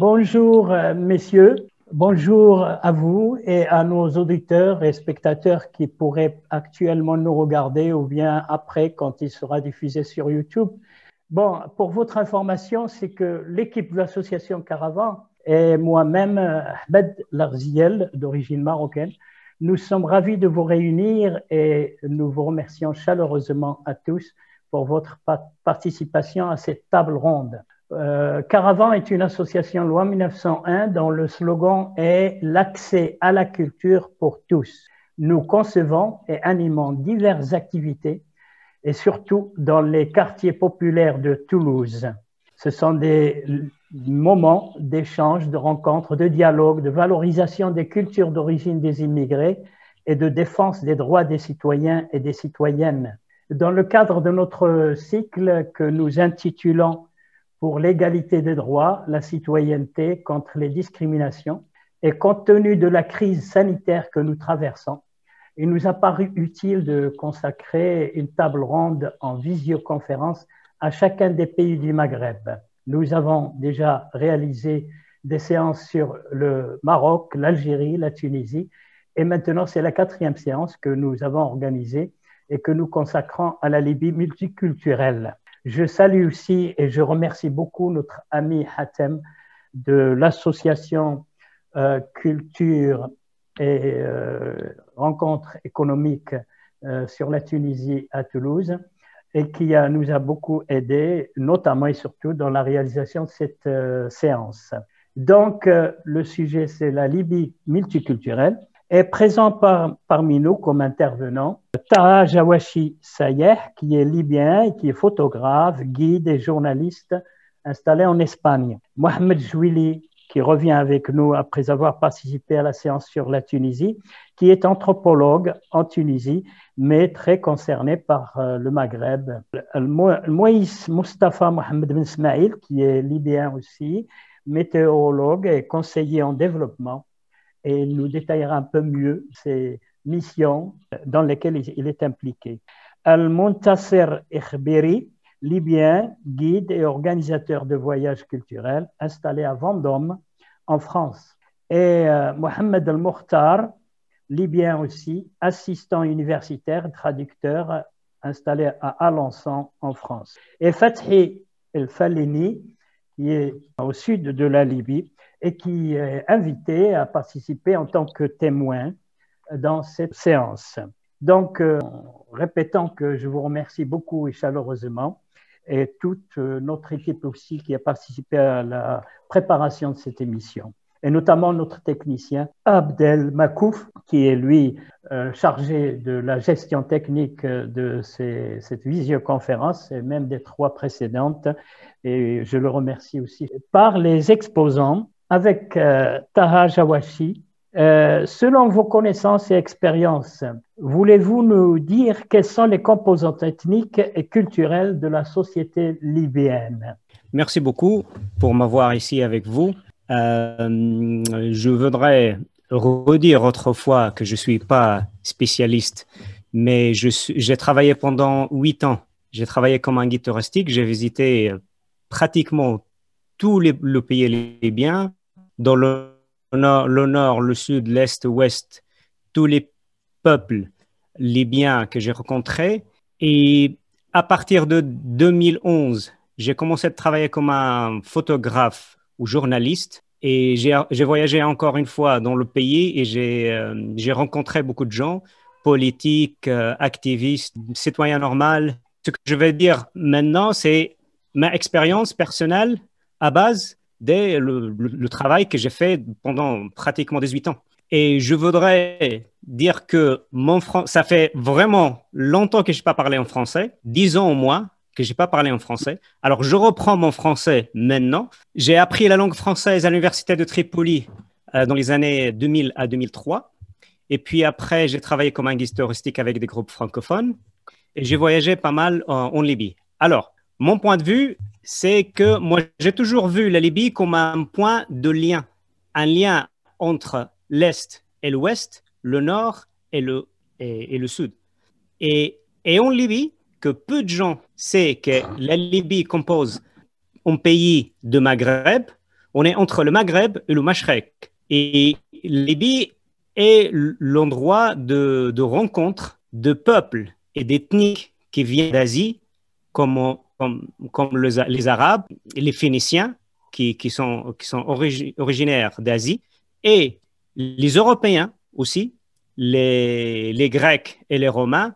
Bonjour, messieurs. Bonjour à vous et à nos auditeurs et spectateurs qui pourraient actuellement nous regarder ou bien après quand il sera diffusé sur YouTube. Bon, pour votre information, c'est que l'équipe de l'association Caravan et moi-même, Ahmed Larziel, d'origine marocaine, nous sommes ravis de vous réunir et nous vous remercions chaleureusement à tous pour votre participation à cette table ronde. Caravan est une association loi 1901 dont le slogan est l'accès à la culture pour tous. Nous concevons et animons diverses activités et surtout dans les quartiers populaires de Toulouse. Ce sont des moments d'échange, de rencontres, de dialogue, de valorisation des cultures d'origine des immigrés et de défense des droits des citoyens et des citoyennes. Dans le cadre de notre cycle que nous intitulons pour l'égalité des droits, la citoyenneté contre les discriminations, et compte tenu de la crise sanitaire que nous traversons, il nous a paru utile de consacrer une table ronde en visioconférence à chacun des pays du Maghreb. Nous avons déjà réalisé des séances sur le Maroc, l'Algérie, la Tunisie, et maintenant c'est la 4e séance que nous avons organisée et que nous consacrons à la Libye multiculturelle. Je salue aussi et je remercie beaucoup notre ami Hatem de l'association Culture et Rencontres économiques sur la Tunisie à Toulouse et qui nous a beaucoup aidé, notamment et surtout dans la réalisation de cette séance. Donc, le sujet, c'est la Libye multiculturelle. Et présent parmi nous comme intervenant, Taha Jawashi Sayeh, qui est libyen et qui est photographe, guide et journaliste installé en Espagne. Mohamed Jouili, qui revient avec nous après avoir participé à la séance sur la Tunisie, qui est anthropologue en Tunisie, mais très concerné par le Maghreb. Moïse Mustafa Mohamed Ben Ismail, qui est libyen aussi, météorologue et conseiller en développement, et il nous détaillera un peu mieux ses missions dans lesquelles il est impliqué. Al-Muntasser Ikhbiri, libyen, guide et organisateur de voyages culturels, installé à Vendôme, en France. Et Mohamed Al-Mokhtar, libyen aussi, assistant universitaire, traducteur, installé à Alençon, en France. Et Fathi El-Falini, qui est au sud de la Libye, et qui est invité à participer en tant que témoin dans cette séance. Donc, répétant que je vous remercie beaucoup et chaleureusement, et toute notre équipe aussi qui a participé à la préparation de cette émission, et notamment notre technicien Abdel Makouf, qui est lui chargé de la gestion technique de cette visioconférence et même des 3 précédentes, et je le remercie aussi. Par les exposants, avec Taha Jawashi, selon vos connaissances et expériences, voulez-vous nous dire quelles sont les composantes ethniques et culturelles de la société libyenne? Merci beaucoup pour m'avoir ici avec vous. Je voudrais redire autrefois que je ne suis pas spécialiste, mais j'ai travaillé pendant 8 ans. J'ai travaillé comme un guide touristique. J'ai visité pratiquement tout le pays libyen, dans le nord, le sud, l'est, l'ouest, tous les peuples libyens que j'ai rencontrés. Et à partir de 2011, j'ai commencé à travailler comme un photographe ou journaliste. Et j'ai voyagé encore une fois dans le pays et j'ai rencontré beaucoup de gens, politiques, activistes, citoyens normaux. Ce que je vais dire maintenant, c'est ma expérience personnelle à base le travail que j'ai fait pendant pratiquement 18 ans. Et je voudrais dire que ça fait vraiment longtemps que je n'ai pas parlé en français, 10 ans au moins que je n'ai pas parlé en français. Alors, je reprends mon français maintenant. J'ai appris la langue française à l'université de Tripoli dans les années 2000 à 2003. Et puis après, j'ai travaillé comme un guide touristique avec des groupes francophones. Et j'ai voyagé pas mal en Libye. Alors, mon point de vue, c'est que moi, j'ai toujours vu la Libye comme un point de lien, un lien entre l'Est et l'Ouest, le Nord et le Sud. Et en Libye, que peu de gens savent que la Libye compose un pays de Maghreb, On est entre le Maghreb et le Mashrek. Et Libye est l'endroit de rencontre de peuples et d'ethnies qui viennent d'Asie, comme les Arabes, les Phéniciens, qui sont originaires d'Asie, et les Européens aussi, les Grecs et les Romains,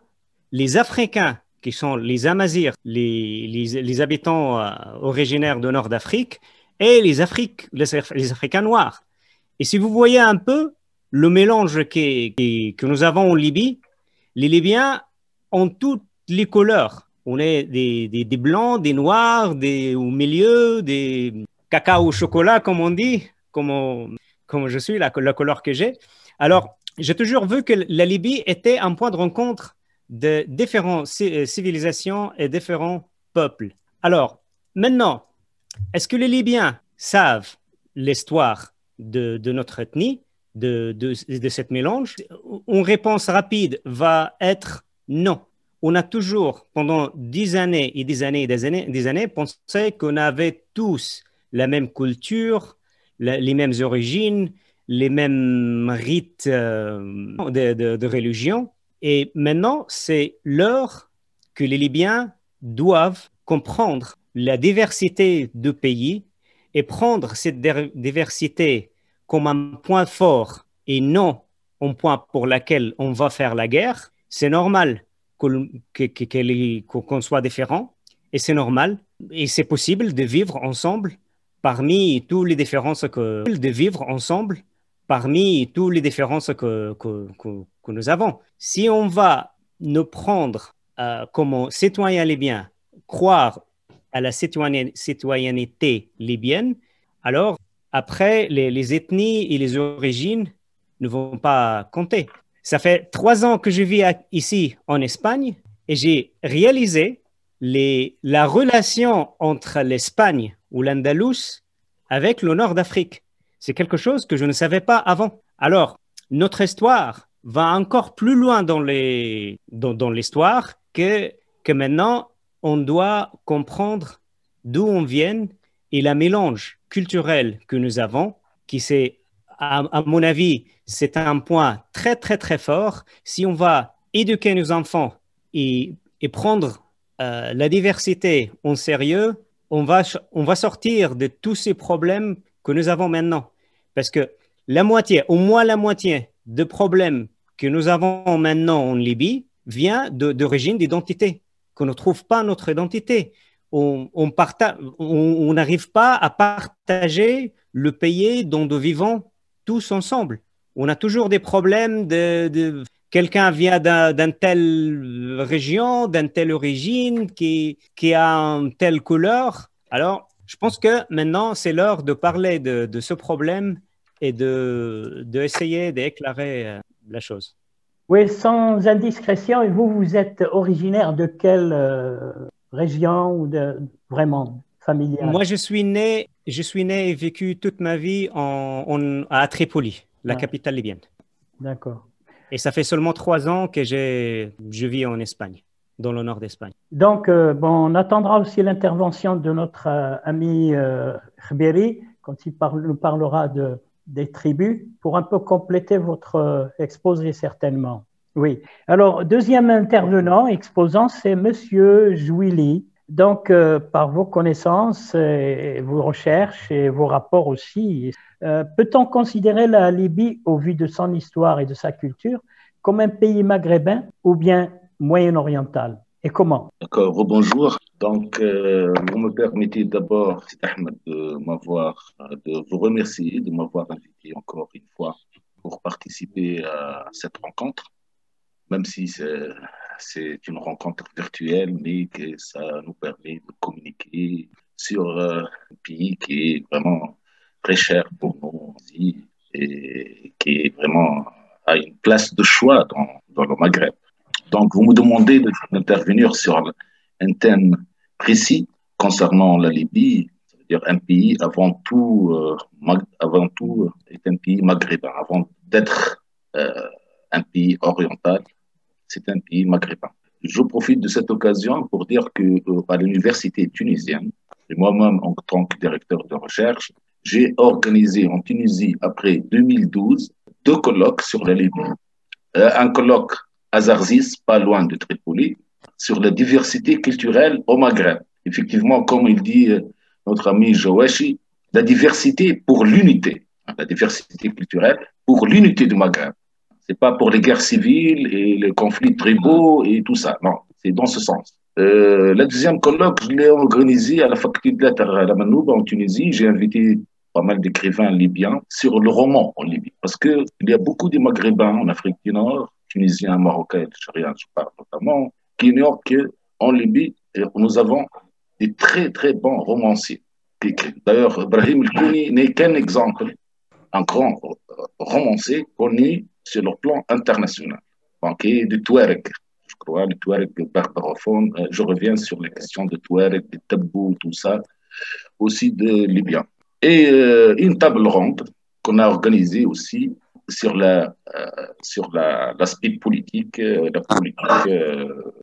les Africains, qui sont les Amazirs, les habitants originaires du nord d'Afrique, et les Africains noirs. Et si vous voyez un peu le mélange que nous avons en Libye, les Libyens ont toutes les couleurs. On est des blancs, des noirs, au milieu, des cacao au chocolat, comme on dit, comme je suis, la couleur que j'ai. Alors, j'ai toujours vu que la Libye était un point de rencontre de différentes civilisations et différents peuples. Alors, maintenant, est-ce que les Libyens savent l'histoire de notre ethnie, de cette mélange? Une réponse rapide va être non. On a toujours, pendant des années et des années et des années, pensé qu'on avait tous la même culture, les mêmes origines, les mêmes rites de religion. Et maintenant, c'est l'heure que les Libyens doivent comprendre la diversité du pays et prendre cette diversité comme un point fort et non un point pour lequel on va faire la guerre. C'est normal qu'on soit différent et c'est normal et c'est possible de vivre ensemble parmi toutes les différences que nous avons. Si on va nous prendre comme citoyens libyens, croire à la citoyenneté libyenne, alors après, les ethnies et les origines ne vont pas compter. Ça fait 3 ans que je vis ici en Espagne et j'ai réalisé la relation entre l'Espagne ou l'Andalous avec le nord d'Afrique. C'est quelque chose que je ne savais pas avant. Alors, notre histoire va encore plus loin dans l'histoire que maintenant, on doit comprendre d'où on vient et la mélange culturel que nous avons, qui c'est, à mon avis, c'est un point très, très, très fort. Si on va éduquer nos enfants et prendre la diversité en sérieux, on va sortir de tous ces problèmes que nous avons maintenant. Parce que au moins la moitié des problèmes que nous avons maintenant en Libye vient d'origine d'identité, qu'on ne trouve pas notre identité. On n'arrive pas à partager le pays dont nous vivons tous ensemble. On a toujours des problèmes quelqu'un vient d'une telle région, d'une telle origine, qui a une telle couleur. Alors, je pense que maintenant, c'est l'heure de parler de ce problème et d'essayer d'éclairer la chose. Oui, sans indiscrétion, et vous êtes originaire de quelle région ou vraiment familiale? Moi, je suis né et vécu toute ma vie à Tripoli, la capitale libyenne. D'accord. Et ça fait seulement 3 ans que je vis en Espagne, dans le nord d'Espagne. Donc, on attendra aussi l'intervention de notre ami Khberi quand il nous parlera des tribus pour un peu compléter votre exposé certainement. Oui. Alors, deuxième intervenant, exposant, c'est Monsieur Jouili. Donc, par vos connaissances, et vos recherches et vos rapports aussi, peut-on considérer la Libye, au vu de son histoire et de sa culture, comme un pays maghrébin ou bien moyen-oriental? Et comment? D'accord, rebonjour. Donc, vous me permettez d'abord, Ahmed, de vous remercier de m'avoir invité encore une fois pour participer à cette rencontre, même si c'est une rencontre virtuelle, mais que ça nous permet de communiquer sur un pays qui est vraiment très cher pour nous et qui vraiment a une place de choix dans le Maghreb. Donc, vous me demandez d'intervenir sur un thème précis concernant la Libye, c'est-à-dire un pays avant tout est un pays maghrébin. Avant d'être un pays oriental, c'est un pays maghrébin. Je profite de cette occasion pour dire que à l'université tunisienne, et moi-même en tant que directeur de recherche, j'ai organisé en Tunisie, après 2012, 2 colloques sur la Libye. Un colloque à Zarzis, pas loin de Tripoli, sur la diversité culturelle au Maghreb. Effectivement, comme il dit notre ami Joachi, la diversité pour l'unité, la diversité culturelle pour l'unité du Maghreb. C'est pas pour les guerres civiles et les conflits tribaux et tout ça. Non, c'est dans ce sens. La deuxième colloque, je l'ai organisé à la faculté de lettres à la Manouba en Tunisie. J'ai invité pas mal d'écrivains libyens sur le roman en Libye. Parce qu'il y a beaucoup de Maghrébins en Afrique du Nord, Tunisiens, Marocains, Algériens, je parle notamment, qui ignorent qu'en Libye, nous avons des très, très bons romanciers. D'ailleurs, Ibrahim El-Kouni n'est qu'un exemple, un grand romancier connu sur le plan international, banquier du Touareg. Je crois, le Touareg barbarophone. Je reviens sur les questions de Touareg, de Tabou, tout ça, aussi de Libyens. Et une table ronde qu'on a organisée aussi sur l'aspect politique, la politique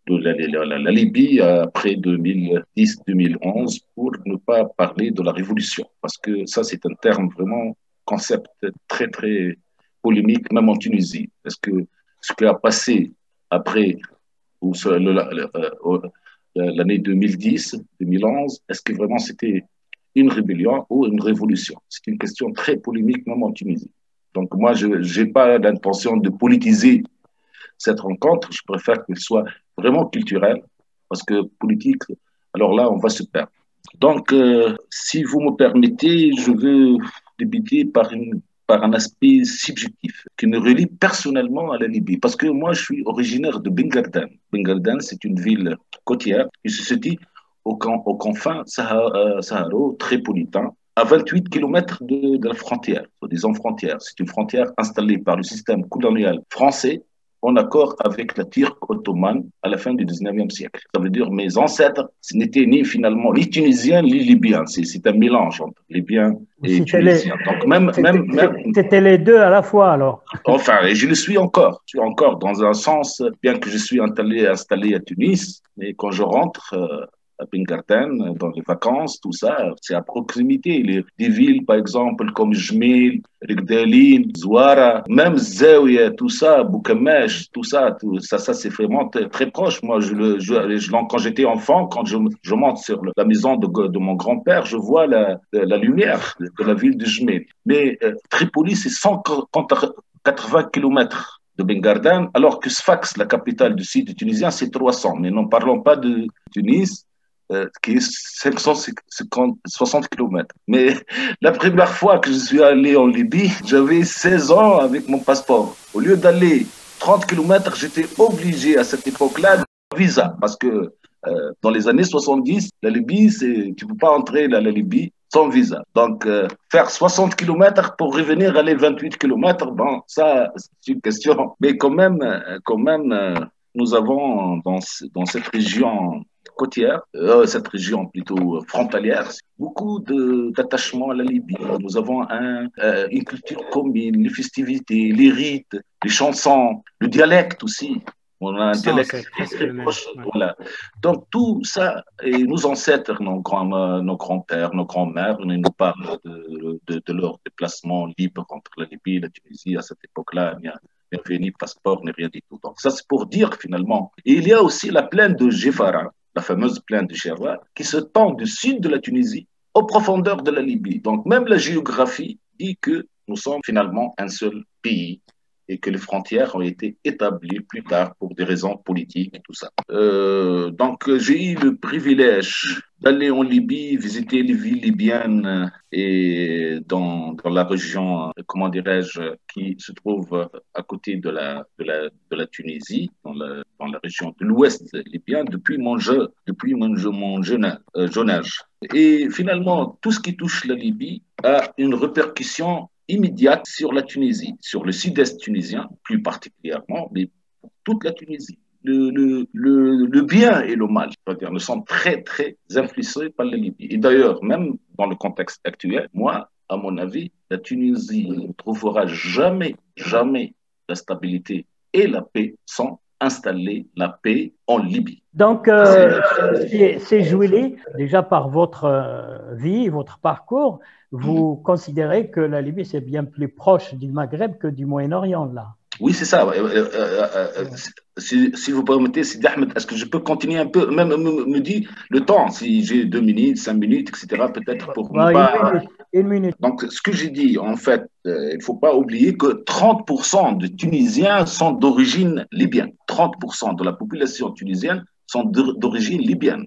de la Libye après 2010-2011, pour ne pas parler de la révolution, parce que ça, c'est un terme vraiment, concept très, très polémique, même en Tunisie. Est-ce que ce qui a passé après l'année 2010-2011, est-ce que vraiment c'était une rébellion ou une révolution? C'est une question très polémique, même en Tunisie. Donc moi, je n'ai pas l'intention de politiser cette rencontre. Je préfère qu'elle soit vraiment culturelle, parce que politique, alors là, on va se perdre. Donc, si vous me permettez, je veux débuter par un aspect subjectif qui me relie personnellement à la Libye. Parce que moi, je suis originaire de Bengardan. Bengardan, c'est une ville côtière qui se situe aux confins saharo-tripolitains, à 28 km de la frontière, soi-disant frontière. C'est une frontière installée par le système colonial français en accord avec la Turque ottomane à la fin du 19e siècle. Ça veut dire mes ancêtres, ce n'étaient ni finalement ni tunisiens ni libyens. C'est un mélange entre libyens et tunisiens. Donc c'était les deux à la fois alors. Enfin, et je le suis encore. Je suis encore dans un sens, bien que je suis installé à Tunis, mais quand je rentre à Bengarten, dans les vacances, tout ça, c'est à proximité. Des villes, par exemple, comme Jmil, Rigdalin, Zouara, même Zawiya, tout ça, Boukamesh, tout ça, c'est vraiment très proche. Moi, quand j'étais enfant, quand je monte sur la maison de mon grand-père, je vois la lumière de la ville de Jmil. Mais Tripoli, c'est 180 km de Bengardan, alors que Sfax, la capitale du sud tunisien, c'est 300. Mais n'en parlons pas de Tunis, qui est 560 km. Mais la première fois que je suis allé en Libye, j'avais 16 ans avec mon passeport. Au lieu d'aller 30 km, j'étais obligé à cette époque-là de visa, parce que dans les années 70, la Libye, tu ne peux pas entrer dans la Libye sans visa. Donc, faire 60 km pour revenir aller 28 km, bon, ça, c'est une question. Mais quand même, nous avons dans cette région côtière, cette région plutôt frontalière, beaucoup d'attachement à la Libye. Nous avons une culture commune, les festivités, les rites, les chansons, le dialecte aussi. On a un dialecte très proche. Ouais. Voilà. Donc, tout ça, et nos ancêtres, nos grands-pères, nos grands-mères, ils nous parlent de leur déplacement libre entre la Libye et la Tunisie à cette époque-là. Il n'y avait ni passeport, ni rien du tout. Donc, ça, c'est pour dire finalement. Et il y a aussi la plaine de Gefara, la fameuse plaine de Gefara, qui se tend du sud de la Tunisie aux profondeurs de la Libye. Donc, même la géographie dit que nous sommes finalement un seul pays, et que les frontières ont été établies plus tard pour des raisons politiques et tout ça. Donc, j'ai eu le privilège d'aller en Libye, visiter les villes libyennes et dans la région, comment dirais-je, qui se trouve à côté de la Tunisie, dans la région de l'ouest libyen, depuis mon jeune âge. Et finalement, tout ce qui touche la Libye a une répercussion immédiate sur la Tunisie, sur le sud-est tunisien plus particulièrement, mais pour toute la Tunisie. Le bien et le mal, c'est-à-dire, nous sommes très, très influencés par la Libye. Et d'ailleurs, même dans le contexte actuel, moi, à mon avis, la Tunisie ne trouvera jamais, jamais la stabilité et la paix sans installer la paix en Libye. Donc, c'est Julie, déjà par votre vie, votre parcours, vous considérez que la Libye, c'est bien plus proche du Maghreb que du Moyen-Orient, là. Oui, c'est ça. Si vous permettez, Sidi Ahmed, est-ce que je peux continuer un peu, même me dire le temps, si j'ai 2 minutes, 5 minutes, etc., peut-être pour ne pas. Une minute. Donc, ce que j'ai dit, en fait, il ne faut pas oublier que 30% de Tunisiens sont d'origine libyenne. 30% de la population tunisienne sont d'origine libyenne.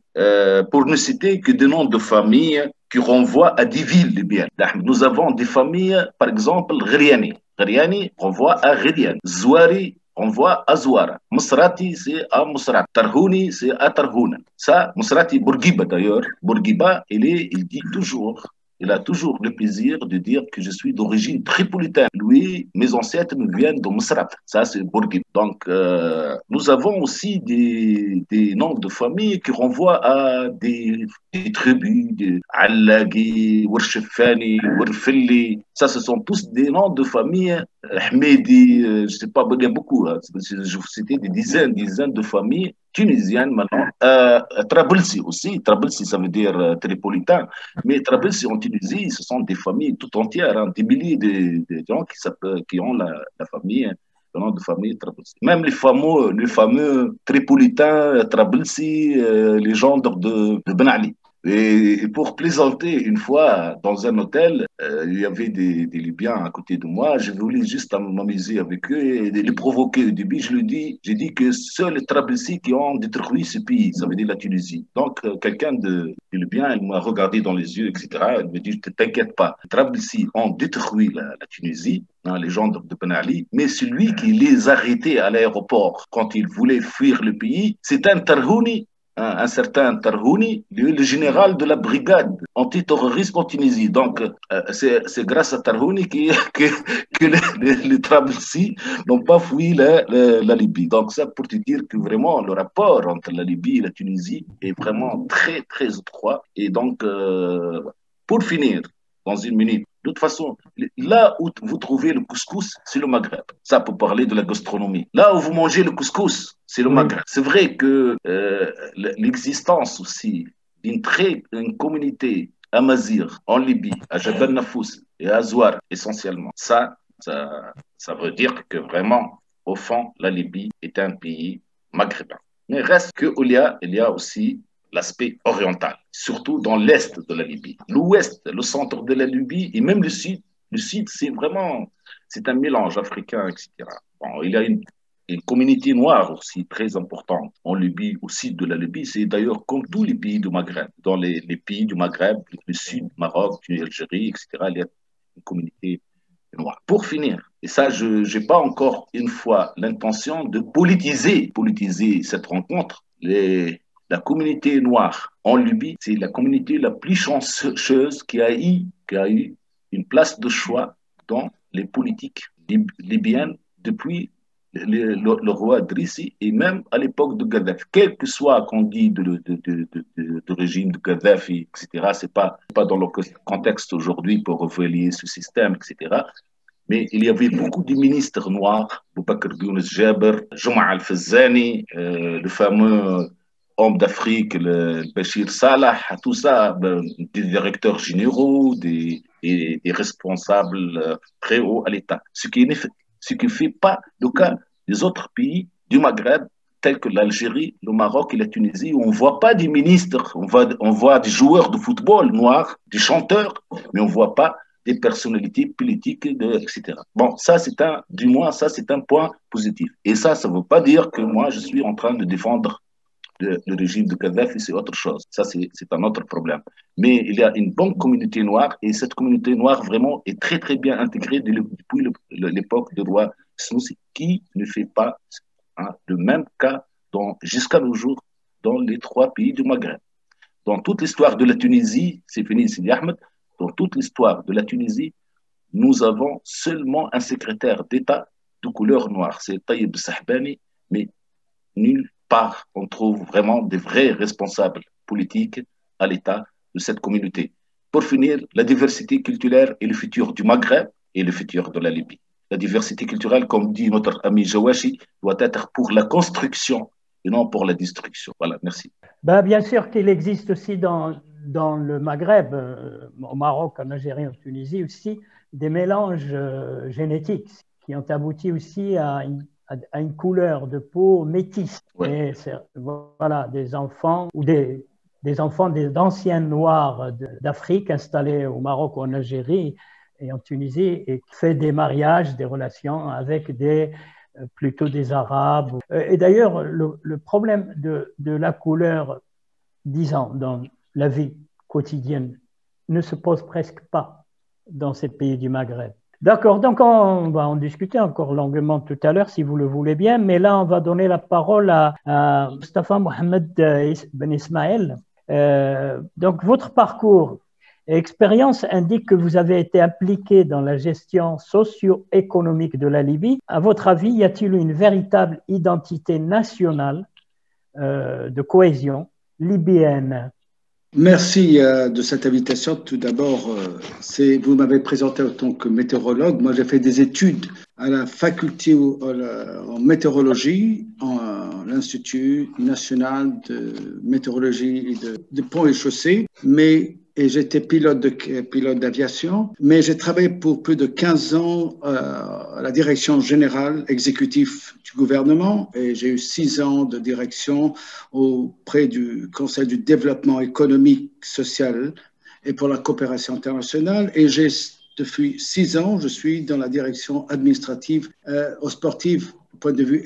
Pour ne citer que des noms de familles qui renvoient à des villes libyennes. Nous avons des familles, par exemple, Ghriani. Ghriani renvoie à Ghrian. Zouari renvoie à Zouara. Msrati, c'est à Msrat. Tarhouni, c'est à Tarhouna. Ça, Msrati Bourguiba d'ailleurs. Bourguiba, il dit toujours, il a toujours le plaisir de dire que je suis d'origine tripolitaine. Lui, mes ancêtres me viennent de Msrat. Ça, c'est Bourguiba. Donc, nous avons aussi des noms de famille qui renvoient à des tribus, de Allagi, Warshefani, Warfili. Ça, ce sont tous des noms de famille. Ahmedi, je ne sais pas, il y a beaucoup. Hein. Je vous citais des dizaines de familles tunisiennes maintenant. Trabelsi aussi. Trabelsi, ça veut dire tripolitain. Mais Trabelsi en Tunisie, ce sont des familles tout entières, hein, des milliers de gens qui ont la famille. Le nom de famille Trabelsi. Même les fameux tripolitains Trabelsi, les gens de Ben Ali. Et pour plaisanter, une fois, dans un hôtel, il y avait des Libyens à côté de moi. Je voulais juste m'amuser avec eux et les provoquer. Au début, j'ai dit que seuls les Trabelsi qui ont détruit ce pays, ça veut dire la Tunisie. Donc, quelqu'un de Libyen, il m'a regardé dans les yeux, etc. Il me dit, ne t'inquiète pas, les Trabelsi ont détruit la Tunisie, hein, les gens de Ben Ali, mais celui qui les arrêtait à l'aéroport quand ils voulaient fuir le pays, c'est un Tarhouni, un certain Tarhouni, le général de la brigade antiterroriste en Tunisie. Donc, c'est grâce à Tarhouni que les Trabelsi n'ont pas fui la Libye. Donc, ça pour te dire que vraiment, le rapport entre la Libye et la Tunisie est vraiment très, très étroit. Et donc, pour finir, dans une minute, de toute façon, là où vous trouvez le couscous, c'est le Maghreb. Ça, pour parler de la gastronomie. Là où vous mangez le couscous, c'est le Maghreb. C'est vrai que l'existence aussi d'une communauté amazigh en Libye, à Jabal Nafous et à Zouar essentiellement, ça veut dire que vraiment, au fond, la Libye est un pays maghrébin. Mais reste qu'il y a aussi l'aspect oriental, surtout dans l'est de la Libye. L'ouest, le centre de la Libye et même le sud. Le sud, c'est un mélange africain, etc. Bon, il y a une communauté noire aussi très importante en Libye, au sud de la Libye. C'est d'ailleurs comme tous les pays du Maghreb. Dans les pays du Maghreb, le sud, Maroc, Algérie, etc., il y a une communauté noire. Pour finir, et ça, je n'ai pas encore une fois l'intention de politiser cette rencontre. La communauté noire en Libye, c'est la communauté la plus chanceuse qui a eu une place de choix dans les politiques libyennes depuis le roi Drissi et même à l'époque de Gaddafi. Quel que soit qu'on dit de régime de Gaddafi, etc., c'est pas dans le contexte aujourd'hui pour révéler ce système, etc., mais il y avait beaucoup de ministres noirs, Boubacar Younes Jaber, Juma Al-Fazzani, le fameux homme d'Afrique, le Bachir Salah, tout ça, des directeurs généraux, des responsables très hauts à l'État. Ce qui ne fait pas le cas des autres pays du Maghreb, tels que l'Algérie, le Maroc et la Tunisie, où on ne voit pas des ministres, on voit des joueurs de football noirs, des chanteurs, mais on ne voit pas des personnalités politiques, etc. Bon, ça, c'est un point positif. Et ça ne veut pas dire que moi, je suis en train de défendre le régime de Kadhafi, c'est autre chose. Ça, c'est un autre problème. Mais il y a une bonne communauté noire et cette communauté noire vraiment est très, très bien intégrée depuis l'époque du roi Snoussi, qui ne fait pas le même cas jusqu'à nos jours dans les 3 pays du Maghreb. Dans toute l'histoire de la Tunisie, c'est fini, Sidi Ahmed, dans toute l'histoire de la Tunisie, nous avons seulement un secrétaire d'État de couleur noire, c'est Taïeb Sahbani, mais nulle part on trouve vraiment des vrais responsables politiques à l'État de cette communauté. Pour finir, la diversité culturelle est le futur du Maghreb et le futur de la Libye. La diversité culturelle, comme dit notre ami Jawashi, doit être pour la construction et non pour la destruction. Voilà, merci. Ben, bien sûr qu'il existe aussi dans le Maghreb, au Maroc, en Algérie, en Tunisie aussi, des mélanges génétiques qui ont abouti aussi à une couleur de peau métisse. Ouais. Et voilà, des enfants ou des enfants d'anciens Noirs d'Afrique installés au Maroc ou en Algérie et en Tunisie et fait des mariages, des relations avec plutôt des Arabes. Et d'ailleurs, le problème de la couleur, disons, dans la vie quotidienne, ne se pose presque pas dans ces pays du Maghreb. D'accord, donc on va en discuter encore longuement tout à l'heure si vous le voulez bien, mais là on va donner la parole à Mustafa Mohamed Ben Ismaël. Donc votre parcours et expérience indique que vous avez été impliqué dans la gestion socio-économique de la Libye. À votre avis, y a-t-il une véritable identité nationale de cohésion libyenne? Merci de cette invitation. Tout d'abord, vous m'avez présenté en tant que météorologue. Moi, j'ai fait des études à la faculté en météorologie, à l'Institut national de météorologie et de ponts et chaussées. Et j'étais pilote d'aviation, mais j'ai travaillé pour plus de 15 ans à la direction générale exécutive du gouvernement et j'ai eu 6 ans de direction auprès du Conseil du développement économique, social et pour la coopération internationale. Et depuis 6 ans, je suis dans la direction administrative au point de vue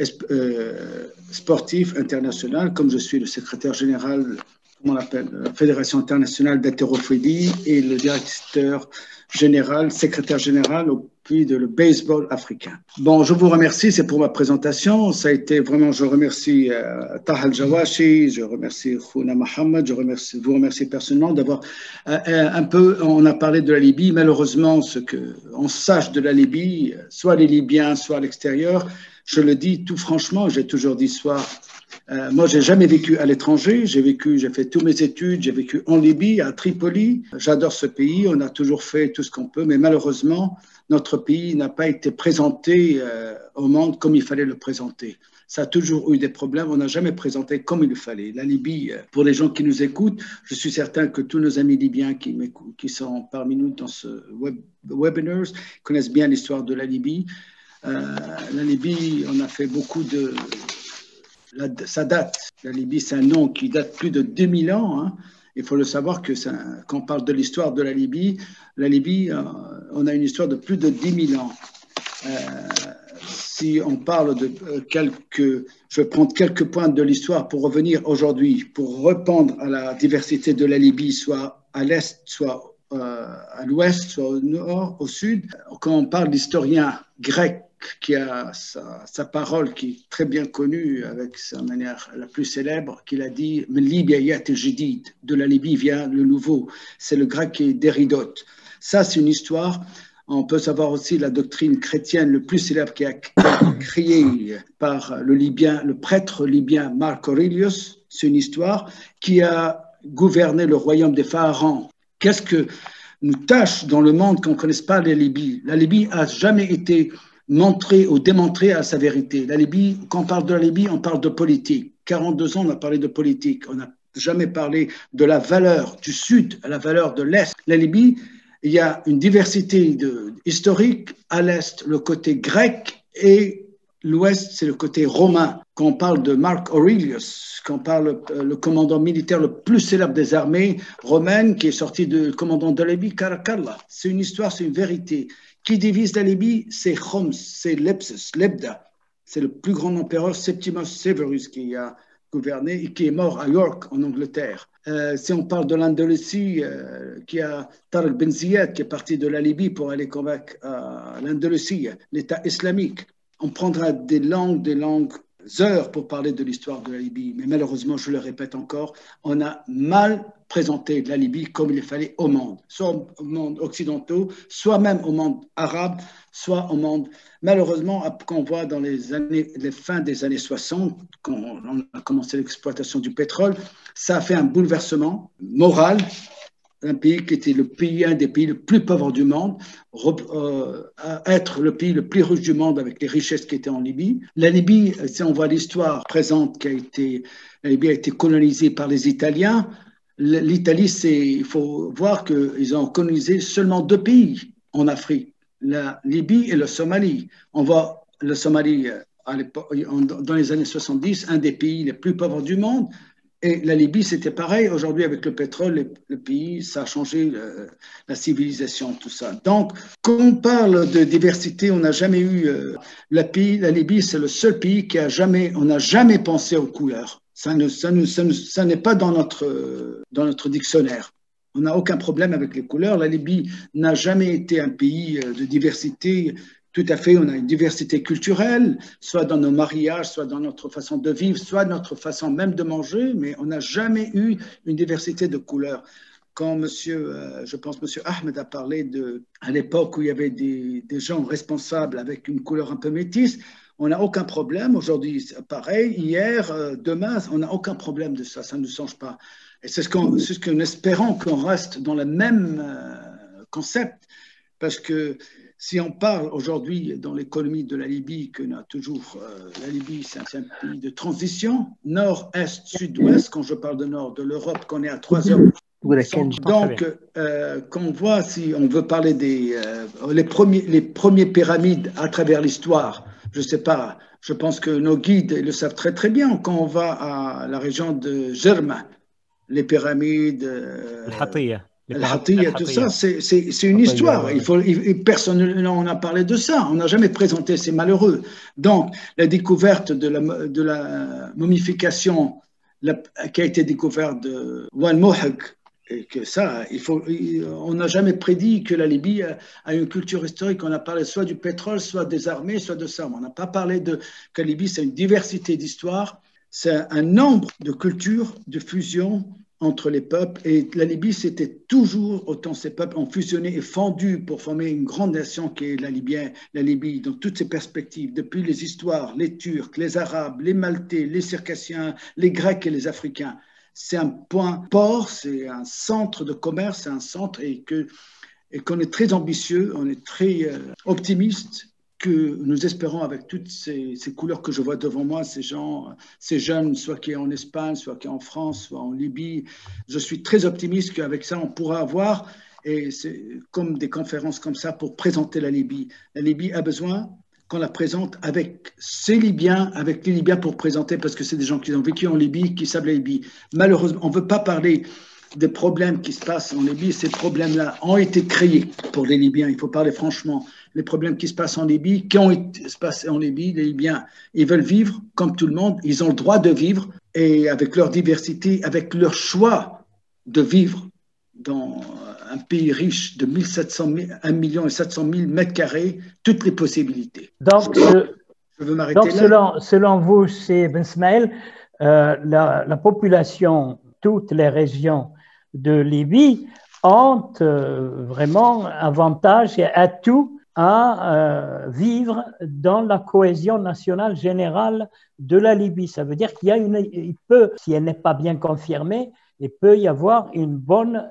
sportif international, comme je suis le secrétaire général, on l'appelle, la Fédération internationale d'haltérophilie et le directeur général, secrétaire général au pays de le baseball africain. Bon, je vous remercie, c'est pour ma présentation. Ça a été vraiment, je remercie Taha Al-Jawashi, je remercie Khouna Mohamed, vous remercie personnellement d'avoir un peu, on a parlé de la Libye, malheureusement, ce qu'on sache de la Libye, soit les Libyens, soit à l'extérieur, je le dis tout franchement, j'ai toujours dit moi, j'ai jamais vécu à l'étranger. J'ai fait toutes mes études. J'ai vécu en Libye, à Tripoli. J'adore ce pays. On a toujours fait tout ce qu'on peut, mais malheureusement, notre pays n'a pas été présenté au monde comme il fallait le présenter. Ça a toujours eu des problèmes. On n'a jamais présenté comme il le fallait. La Libye, pour les gens qui nous écoutent, je suis certain que tous nos amis libyens qui sont parmi nous dans ce webinaire connaissent bien l'histoire de la Libye. La Libye, on a fait beaucoup de... Ça date, la Libye, c'est un nom qui date plus de 2000 ans. Hein. Il faut le savoir que quand on parle de l'histoire de la Libye, on a une histoire de plus de 10 000 ans. Si on parle de je vais prendre quelques points de l'histoire pour revenir aujourd'hui, pour répondre à la diversité de la Libye, soit à l'est, soit à l'ouest, soit au nord, au sud. Quand on parle d'historien grec, qui a sa parole qui est très bien connue avec sa manière la plus célèbre, qu'il a dit « Libya yat al-jadid » de la Libye vient le nouveau. C'est le grec qui est d'Hérodote. Ça, c'est une histoire. On peut savoir aussi la doctrine chrétienne le plus célèbre qui a été créée par le prêtre libyen Marc Aurelius. C'est une histoire qui a gouverné le royaume des pharaons. Qu'est-ce que nous tâche dans le monde qu'on ne connaisse pas la Libye? La Libye n'a jamais été montrer ou démontrer à sa vérité. La Libye, quand on parle de la Libye, on parle de politique. 42 ans, on a parlé de politique. On n'a jamais parlé de la valeur du Sud à la valeur de l'Est. La Libye, il y a une diversité historique. À l'Est, le côté grec et l'Ouest, c'est le côté romain. Quand on parle de Marc Aurelius, quand on parle le commandant militaire le plus célèbre des armées romaines, qui est sorti du commandant de la Libye, Caracalla. C'est une histoire, c'est une vérité. Qui divise la Libye, c'est Homs, c'est Lebda. C'est le plus grand empereur Septimus Severus qui a gouverné et qui est mort à York, en Angleterre. Si on parle de l'Andalousie, qui a Tariq Ben Ziyad qui est parti de la Libye pour aller combattre l'Andalousie, l'État islamique. On prendra des longues heures pour parler de l'histoire de la Libye, mais malheureusement, je le répète encore, on a mal présenté la Libye comme il fallait au monde, soit au monde occidental, soit même au monde arabe, soit au monde, malheureusement, quand on voit dans les fins des années 60, quand on a commencé l'exploitation du pétrole, ça a fait un bouleversement moral, un pays qui était un des pays les plus pauvres du monde, à être le pays le plus riche du monde avec les richesses qui étaient en Libye. La Libye, si on voit l'histoire présente, la Libye a été colonisée par les Italiens. L'Italie, il faut voir qu'ils ont colonisé seulement 2 pays en Afrique, la Libye et le Somalie. On voit le Somalie, dans les années 70, un des pays les plus pauvres du monde. Et la Libye, c'était pareil. Aujourd'hui, avec le pétrole, le pays, ça a changé la civilisation, tout ça. Donc, quand on parle de diversité, on n'a jamais eu... la Libye, c'est le seul pays on n'a jamais pensé aux couleurs. Ça n'est pas dans notre dictionnaire. On n'a aucun problème avec les couleurs. La Libye n'a jamais été un pays de diversité. Tout à fait, on a une diversité culturelle, soit dans nos mariages, soit dans notre façon de vivre, soit notre façon même de manger, mais on n'a jamais eu une diversité de couleurs. Quand je pense M. Ahmed a parlé à l'époque où il y avait des gens responsables avec une couleur un peu métisse, on n'a aucun problème. Aujourd'hui, c'est pareil. Hier, demain, on n'a aucun problème de ça. Ça ne change pas. Et c'est ce qu'on espérons qu'on reste dans le même concept, parce que si on parle aujourd'hui dans l'économie de la Libye, qu'on a toujours, la Libye, c'est un pays de transition, nord, est, sud, ouest. Quand je parle de nord, de l'Europe, qu'on est à 3 heures. Donc, quand on voit, si on veut parler les premiers pyramides à travers l'histoire, je ne sais pas, je pense que nos guides le savent très très bien. Quand on va à la région de Germain, les pyramides, tout ça, c'est une histoire. Personne n'en a parlé de ça. On n'a jamais présenté, c'est malheureux. Donc, la découverte de la momification qui a été découverte de Wan Mohag, et que ça, on n'a jamais prédit que la Libye a une culture historique. On a parlé soit du pétrole, soit des armées, soit de ça. On n'a pas parlé que la Libye, c'est une diversité d'histoires, c'est un nombre de cultures, de fusions entre les peuples. Et la Libye, c'était toujours, autant ces peuples ont fusionné et fondu pour former une grande nation qui est la Libye, dans toutes ses perspectives, depuis les histoires, les Turcs, les Arabes, les Maltais, les Circassiens, les Grecs et les Africains. C'est un point port, c'est un centre de commerce, c'est un centre et qu'on est très ambitieux, on est très optimiste, que nous espérons avec toutes ces couleurs que je vois devant moi, ces jeunes, soit qui est en Espagne, soit qui est en France, soit en Libye. Je suis très optimiste qu'avec ça, on pourra avoir, et c'est comme des conférences comme ça pour présenter la Libye. La Libye a besoin qu'on la présente avec les Libyens pour présenter, parce que c'est des gens qui ont vécu en Libye, qui savent la Libye. Malheureusement, on ne veut pas parler des problèmes qui se passent en Libye. Ces problèmes-là ont été créés pour les Libyens, il faut parler franchement. Les problèmes qui se passent en Libye, les Libyens, ils veulent vivre comme tout le monde, ils ont le droit de vivre, et avec leur diversité, avec leur choix de vivre dans un pays riche de 1,7 million mètres carrés, toutes les possibilités. Donc, je veux m'arrêter là. Selon vous, c'est Ben Smaïl, la population, toutes les régions de Libye ont vraiment avantage et atout à vivre dans la cohésion nationale générale de la Libye. Ça veut dire il peut, si elle n'est pas bien confirmée, il peut y avoir une bonne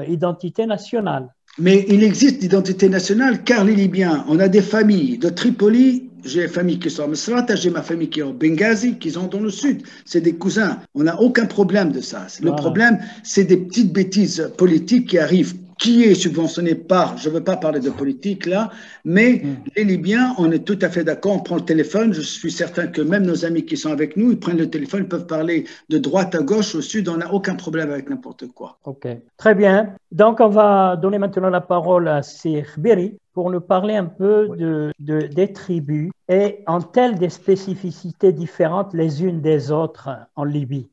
identité nationale. Mais il existe l'identité nationale car les Libyens, on a des familles de Tripoli, j'ai des familles qui sont à Misrata, j'ai ma famille qui est au Benghazi, qui sont dans le sud. C'est des cousins. On n'a aucun problème de ça. Le problème, c'est des petites bêtises politiques qui arrivent. Qui est subventionné par, je ne veux pas parler de politique là, mais les Libyens, on est tout à fait d'accord, on prend le téléphone, je suis certain que même nos amis qui sont avec nous, ils prennent le téléphone, ils peuvent parler de droite à gauche, au sud, on n'a aucun problème avec n'importe quoi. Ok, très bien. Donc on va donner maintenant la parole à Sir Beri pour nous parler un peu des tribus et ont-elles des spécificités différentes les unes des autres en Libye?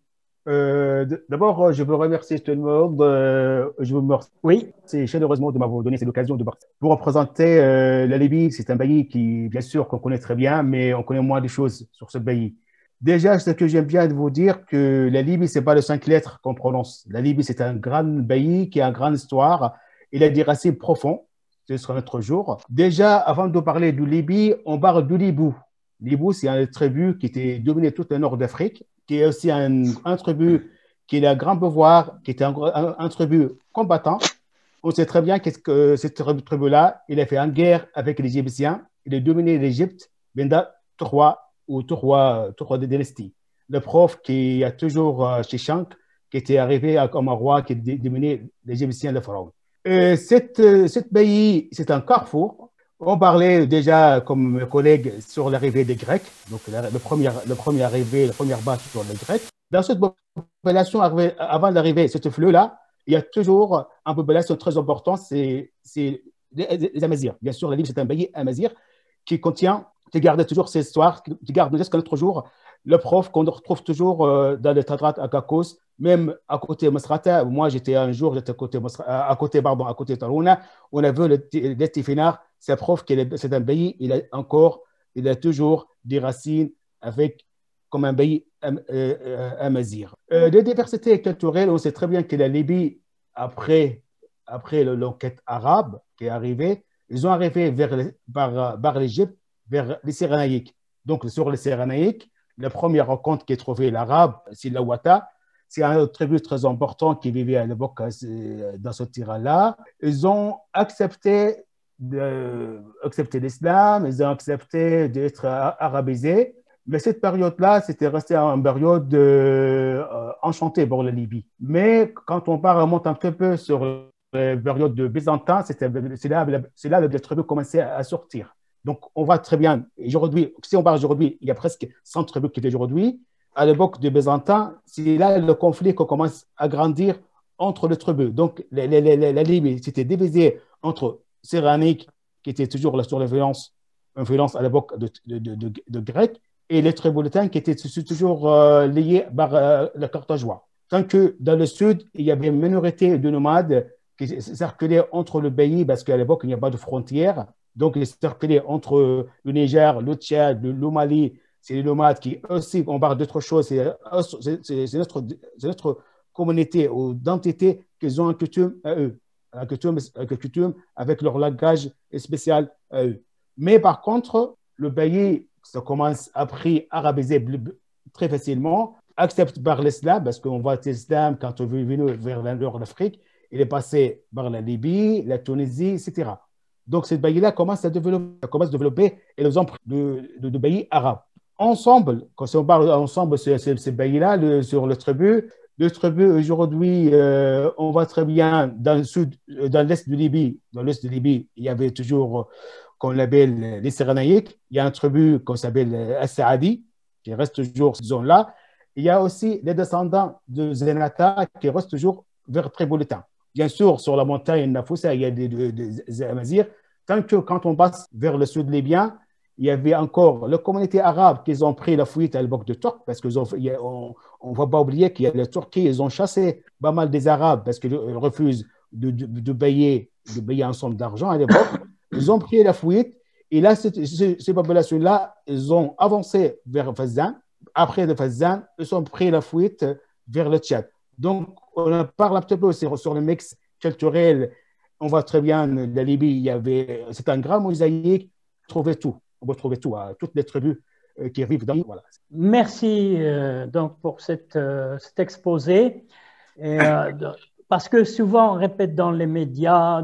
D'abord, je veux remercier tout le monde. Je vous remercie chaleureusement de m'avoir donné cette occasion de pour représenter la Libye. C'est un pays qui, bien sûr, qu'on connaît très bien, mais on connaît moins de choses sur ce pays. Déjà, ce que j'aime bien de vous dire, que la Libye, c'est pas les 5 lettres qu'on prononce. La Libye, c'est un grand pays qui a une grande histoire. Il a des racines profondes. Ce sera notre jour. Déjà, avant de parler de Libye, on parle de l'Ibou. L'Ibou, c'est une tribu qui était dominée tout le nord d'Afrique, qui est aussi un tribu qui est un grand pouvoir, qui était un tribu combattant, On sait très bien qu'est-ce que cette tribu-là, il a fait une guerre avec les Égyptiens. Il a dominé l'Égypte pendant trois dynasties. Le prof qui a toujours chez Shank, qui était arrivé comme un roi qui a dominé les Égyptiens, le pharaon. Cette pays, c'est un carrefour. On parlait déjà, comme mes collègues, sur l'arrivée des Grecs, donc le premier arrivé, la première base sur les Grecs. Dans cette population, avant d'arriver, ce fleuve-là, il y a toujours une population très importante, c'est les Amazirs. Bien sûr, la Libye, c'est un pays amazir qui garde toujours ces histoires, qui garde jusqu'à notre jour le prof qu'on retrouve toujours dans le Tadrat à Kakos, même à côté de Masrata. Moi, j'étais à côté de Tarouna. On a vu le Tifinard, c'est un prof, c'est un pays, il a toujours des racines comme un pays amazir. De diversité culturelle, on sait très bien que la Libye, après l'enquête arabe qui est arrivée, ils ont arrivé par l'Égypte, vers les Cyrénaïques. Donc, sur les Cyrénaïques, la première rencontre qui est trouvée l'arabe, c'est la Ouatta. C'est un tribu très important qui vivait à l'époque dans ce terrain-là. Ils ont accepté l'islam, ils ont accepté d'être arabisés. Mais cette période-là, c'était resté une période enchantée pour la Libye. Mais quand on remonte un petit peu sur la période de Byzantin, c'est là que les tribus commençaient à sortir. Donc, on voit très bien, aujourd'hui, si on parle aujourd'hui, il y a presque 100 tribus qui étaient aujourd'hui. À l'époque de Byzantin, c'est là le conflit qui commence à grandir entre les tribus. Donc, la Libye s'était divisée entre Cyrénaïques, qui étaient toujours sur l'influence à l'époque de Grecs, et les Tripolitains qui étaient toujours liés par le Carthageois. Tant que dans le sud, il y avait une minorité de nomades qui circulaient entre le pays, parce qu'à l'époque, il n'y a pas de frontières. Donc, ils circulaient entre le Niger, le Tchad, le Mali. C'est les nomades qui aussi, on parle d'autre chose, c'est notre communauté ou d'entité qu'ils ont un coutume à eux, un coutume avec leur langage spécial à eux. Mais par contre, le pays, ça commence à arabiser très facilement, accepte par l'islam, parce qu'on voit l'islam quand on est venu vers le nord d'Afrique, il est passé par la Libye, la Tunisie, etc. Donc, ce pays-là commence à développer et les emprunt de pays arabes. Ensemble, quand on parle ensemble, ces pays-là, sur le tribu aujourd'hui, on voit très bien dans le sud, dans l'est de Libye. Dans l'est de Libye, il y avait toujours, qu'on l'appelle les Cyrénaïques. Il y a un tribu qu'on s'appelle As-Saadi, qui reste toujours cette zone-là. Il y a aussi les descendants de Zenata qui restent toujours vers Tripolitain. Bien sûr, sur la montagne Nafoussa, il y a des Amazirs. Tant que quand on passe vers le sud libyen, il y avait encore la communauté arabe qui ont pris la fuite à l'époque de Turcs, parce qu'on ne va pas oublier qu'il y a les Turquie, ils ont chassé pas mal des Arabes parce qu'ils refusent de payer une somme d'argent à l'époque. Ils ont pris la fuite et là, ces populations-là, ils ont avancé vers Fezzan. Après de Fezzan, ils ont pris la fuite vers le Tchad. Donc, on parle un petit peu sur le mix culturel. On voit très bien la Libye, c'est un grand mosaïque, on peut trouver tout, toutes les tribus qui vivent dans. Voilà. Merci donc pour cet exposé. Et, parce que souvent on répète dans les médias,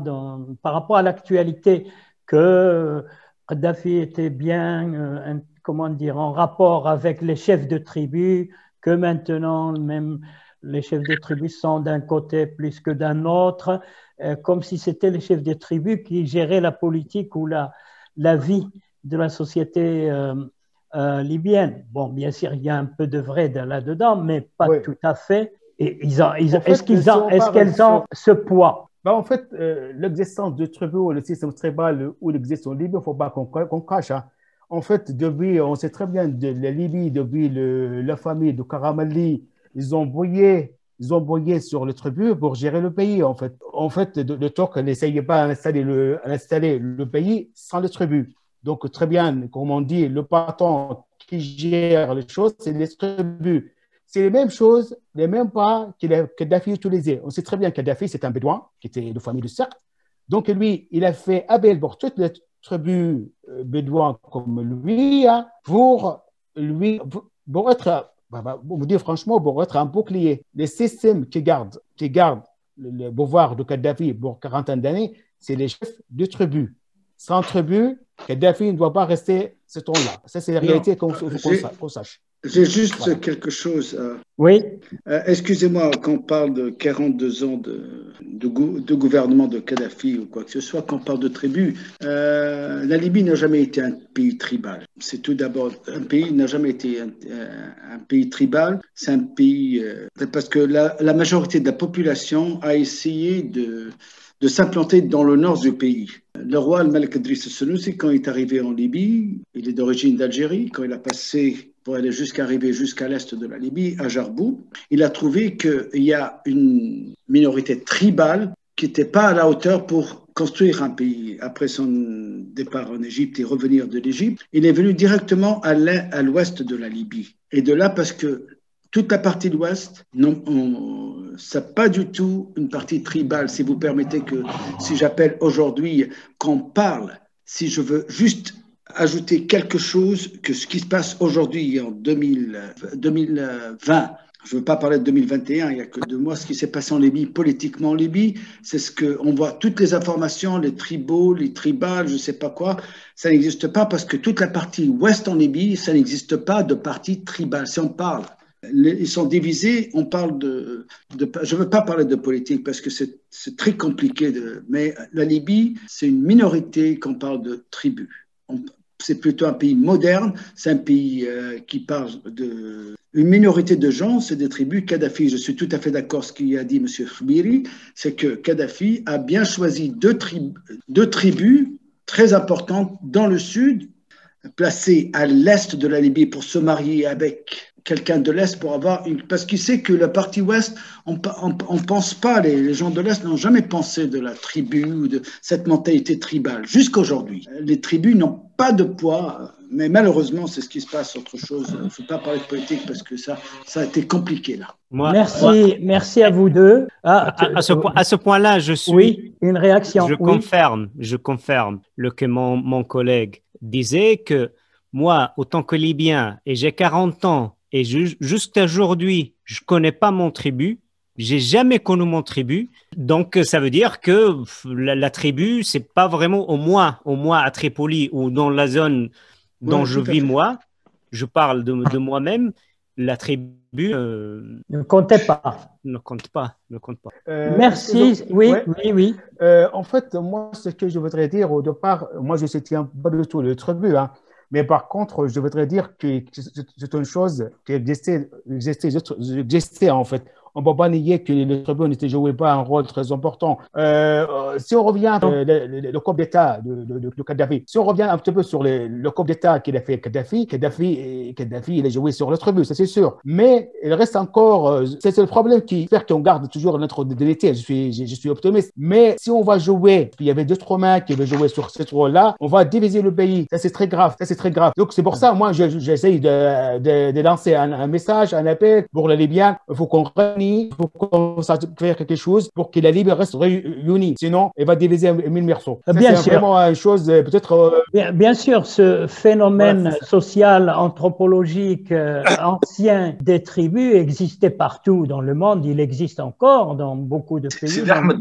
par rapport à l'actualité, que Kadhafi était bien, en rapport avec les chefs de tribus, que maintenant même les chefs de tribus sont d'un côté plus que d'un autre, comme si c'était les chefs de tribus qui géraient la politique ou la vie de la société libyenne. Bon, bien sûr, il y a un peu de vrai là-dedans, mais pas tout à fait. Et est-ce qu'elles ont ce poids? En fait, l'existence de tribus ou le système tribal ou l'existence en Libye, il ne faut pas qu'on cache. Hein. En fait, on sait très bien de la Libye, depuis la famille de Karamalli, ils ont brouillé sur les tribus pour gérer le pays. En fait, le Turc n'essayait pas d'installer le pays sans les tribus. Donc, très bien, comme on dit, le patron qui gère les choses, c'est les tribus. C'est les mêmes choses, les mêmes pas que Kadhafi utilisait. On sait très bien que Kadhafi, c'est un bédouin qui était de famille de Sirte. Donc, lui, il a fait appel pour toutes les tribus bédouins comme lui, hein, pour être, vous dire franchement, pour être un bouclier. Les systèmes qui gardent le pouvoir de Kadhafi pour 40 d'années, c'est les chefs de tribus. Sans tribu, Kadhafi ne doit pas rester ce temps-là. Ça, c'est la réalité qu'on sache. J'ai juste quelque chose. Oui. Excusez-moi, quand on parle de 42 ans de gouvernement de Kadhafi ou quoi que ce soit, quand on parle de tribus, la Libye n'a jamais été un pays tribal. C'est tout d'abord, un pays n'a jamais été un pays tribal. C'est un pays, parce que la majorité de la population a essayé de s'implanter dans le nord du pays. Le roi Al-Malik Idriss al-Senussi, quand il est arrivé en Libye, il est d'origine d'Algérie, quand il a passé pour aller arriver jusqu'à l'est de la Libye, à Jarbou, il a trouvé qu'il y a une minorité tribale qui n'était pas à la hauteur pour construire un pays. Après son départ en Égypte et revenir de l'Égypte, il est venu directement à l'ouest de la Libye. Et de là, parce que toute la partie de l'ouest, c'est pas du tout une partie tribale. Si vous permettez que, si j'appelle aujourd'hui, qu'on parle, si je veux juste ajouter quelque chose que ce qui se passe aujourd'hui en 2020, je ne veux pas parler de 2021, il n'y a que 2 mois, ce qui s'est passé en Libye, politiquement en Libye, c'est ce qu'on voit, toutes les informations, les tribaux, les tribales, je ne sais pas quoi, ça n'existe pas parce que toute la partie ouest en Libye, ça n'existe pas de partie tribale. Si on parle, ils sont divisés, on parle je ne veux pas parler de politique parce que c'est très compliqué, mais la Libye, c'est une minorité qu'on parle de tribus. C'est plutôt un pays moderne, c'est un pays qui parle une minorité de gens, c'est des tribus. Kadhafi, je suis tout à fait d'accord avec ce qu'il a dit M. Khbiri, c'est que Kadhafi a bien choisi deux tribus très importantes dans le sud, placées à l'est de la Libye pour se marier avec quelqu'un de l'Est pour avoir parce qu'il sait que la partie ouest, on pense pas, les gens de l'Est n'ont jamais pensé de la tribu ou de cette mentalité tribale. Jusqu'à aujourd'hui, les tribus n'ont pas de poids, mais malheureusement, c'est ce qui se passe, autre chose. Il ne faut pas parler de politique parce que ça a été compliqué là. Merci à vous deux. À ce point-là, je suis. Oui, une réaction. Je confirme que mon collègue disait que moi, autant que Libyen, et j'ai 40 ans, et jusqu'à aujourd'hui, je ne connais pas mon tribu, j'ai jamais connu mon tribu, donc ça veut dire que la tribu, c'est pas vraiment au moins à Tripoli ou dans la zone dont je vis moi, je parle de moi-même, la tribu ne comptait pas. Ne compte pas. Merci. Oui. En fait, moi, ce que je voudrais dire au départ, moi, je ne soutiens pas du tout le tribu, hein. Mais par contre, je voudrais dire que c'est une chose qui existait en fait. On ne peut pas nier que les tribus ne jouaient pas un rôle très important. Si on revient le coup d'État de Kadhafi, si on revient un petit peu sur le coup d'État qu'il a fait Kadhafi, il a joué sur le tribu, ça c'est sûr. Mais il reste encore, c'est le problème qui fait qu'on garde toujours notre identité. Je suis optimiste. Mais si on va jouer, puis il y avait 2-3 mains qui veulent jouer sur ce rôle-là, on va diviser le pays. Ça c'est très grave. Donc c'est pour ça, moi, j'essaye de lancer un message, un appel pour les Libyens. Il faut qu'on il faut qu'on sache faire quelque chose pour que la Libye reste réunie. Sinon, elle va diviser en 1000 morceaux. Bien sûr. C'est vraiment une chose peut-être... Bien sûr, ce phénomène social, anthropologique, ancien des tribus existait partout dans le monde. Il existe encore dans beaucoup de pays. C'est Ahmed,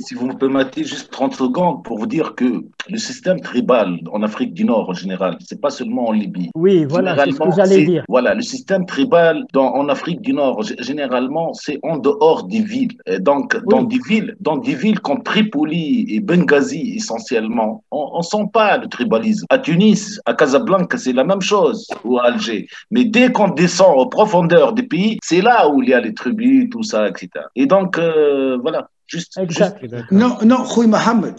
si vous me permettez juste 30 secondes pour vous dire que le système tribal en Afrique du Nord en général, c'est pas seulement en Libye. Oui, voilà, c'est ce que j'allais dire. Voilà, le système tribal en Afrique du Nord, généralement, c'est en dehors des villes. Et donc, dans des villes comme Tripoli et Benghazi, essentiellement, on ne sent pas le tribalisme. À Tunis, à Casablanca, c'est la même chose, ou à Alger. Mais dès qu'on descend aux profondeurs des pays, c'est là où il y a les tribus, tout ça, etc. Et donc, voilà. Exact. Non, Khoui Mohamed,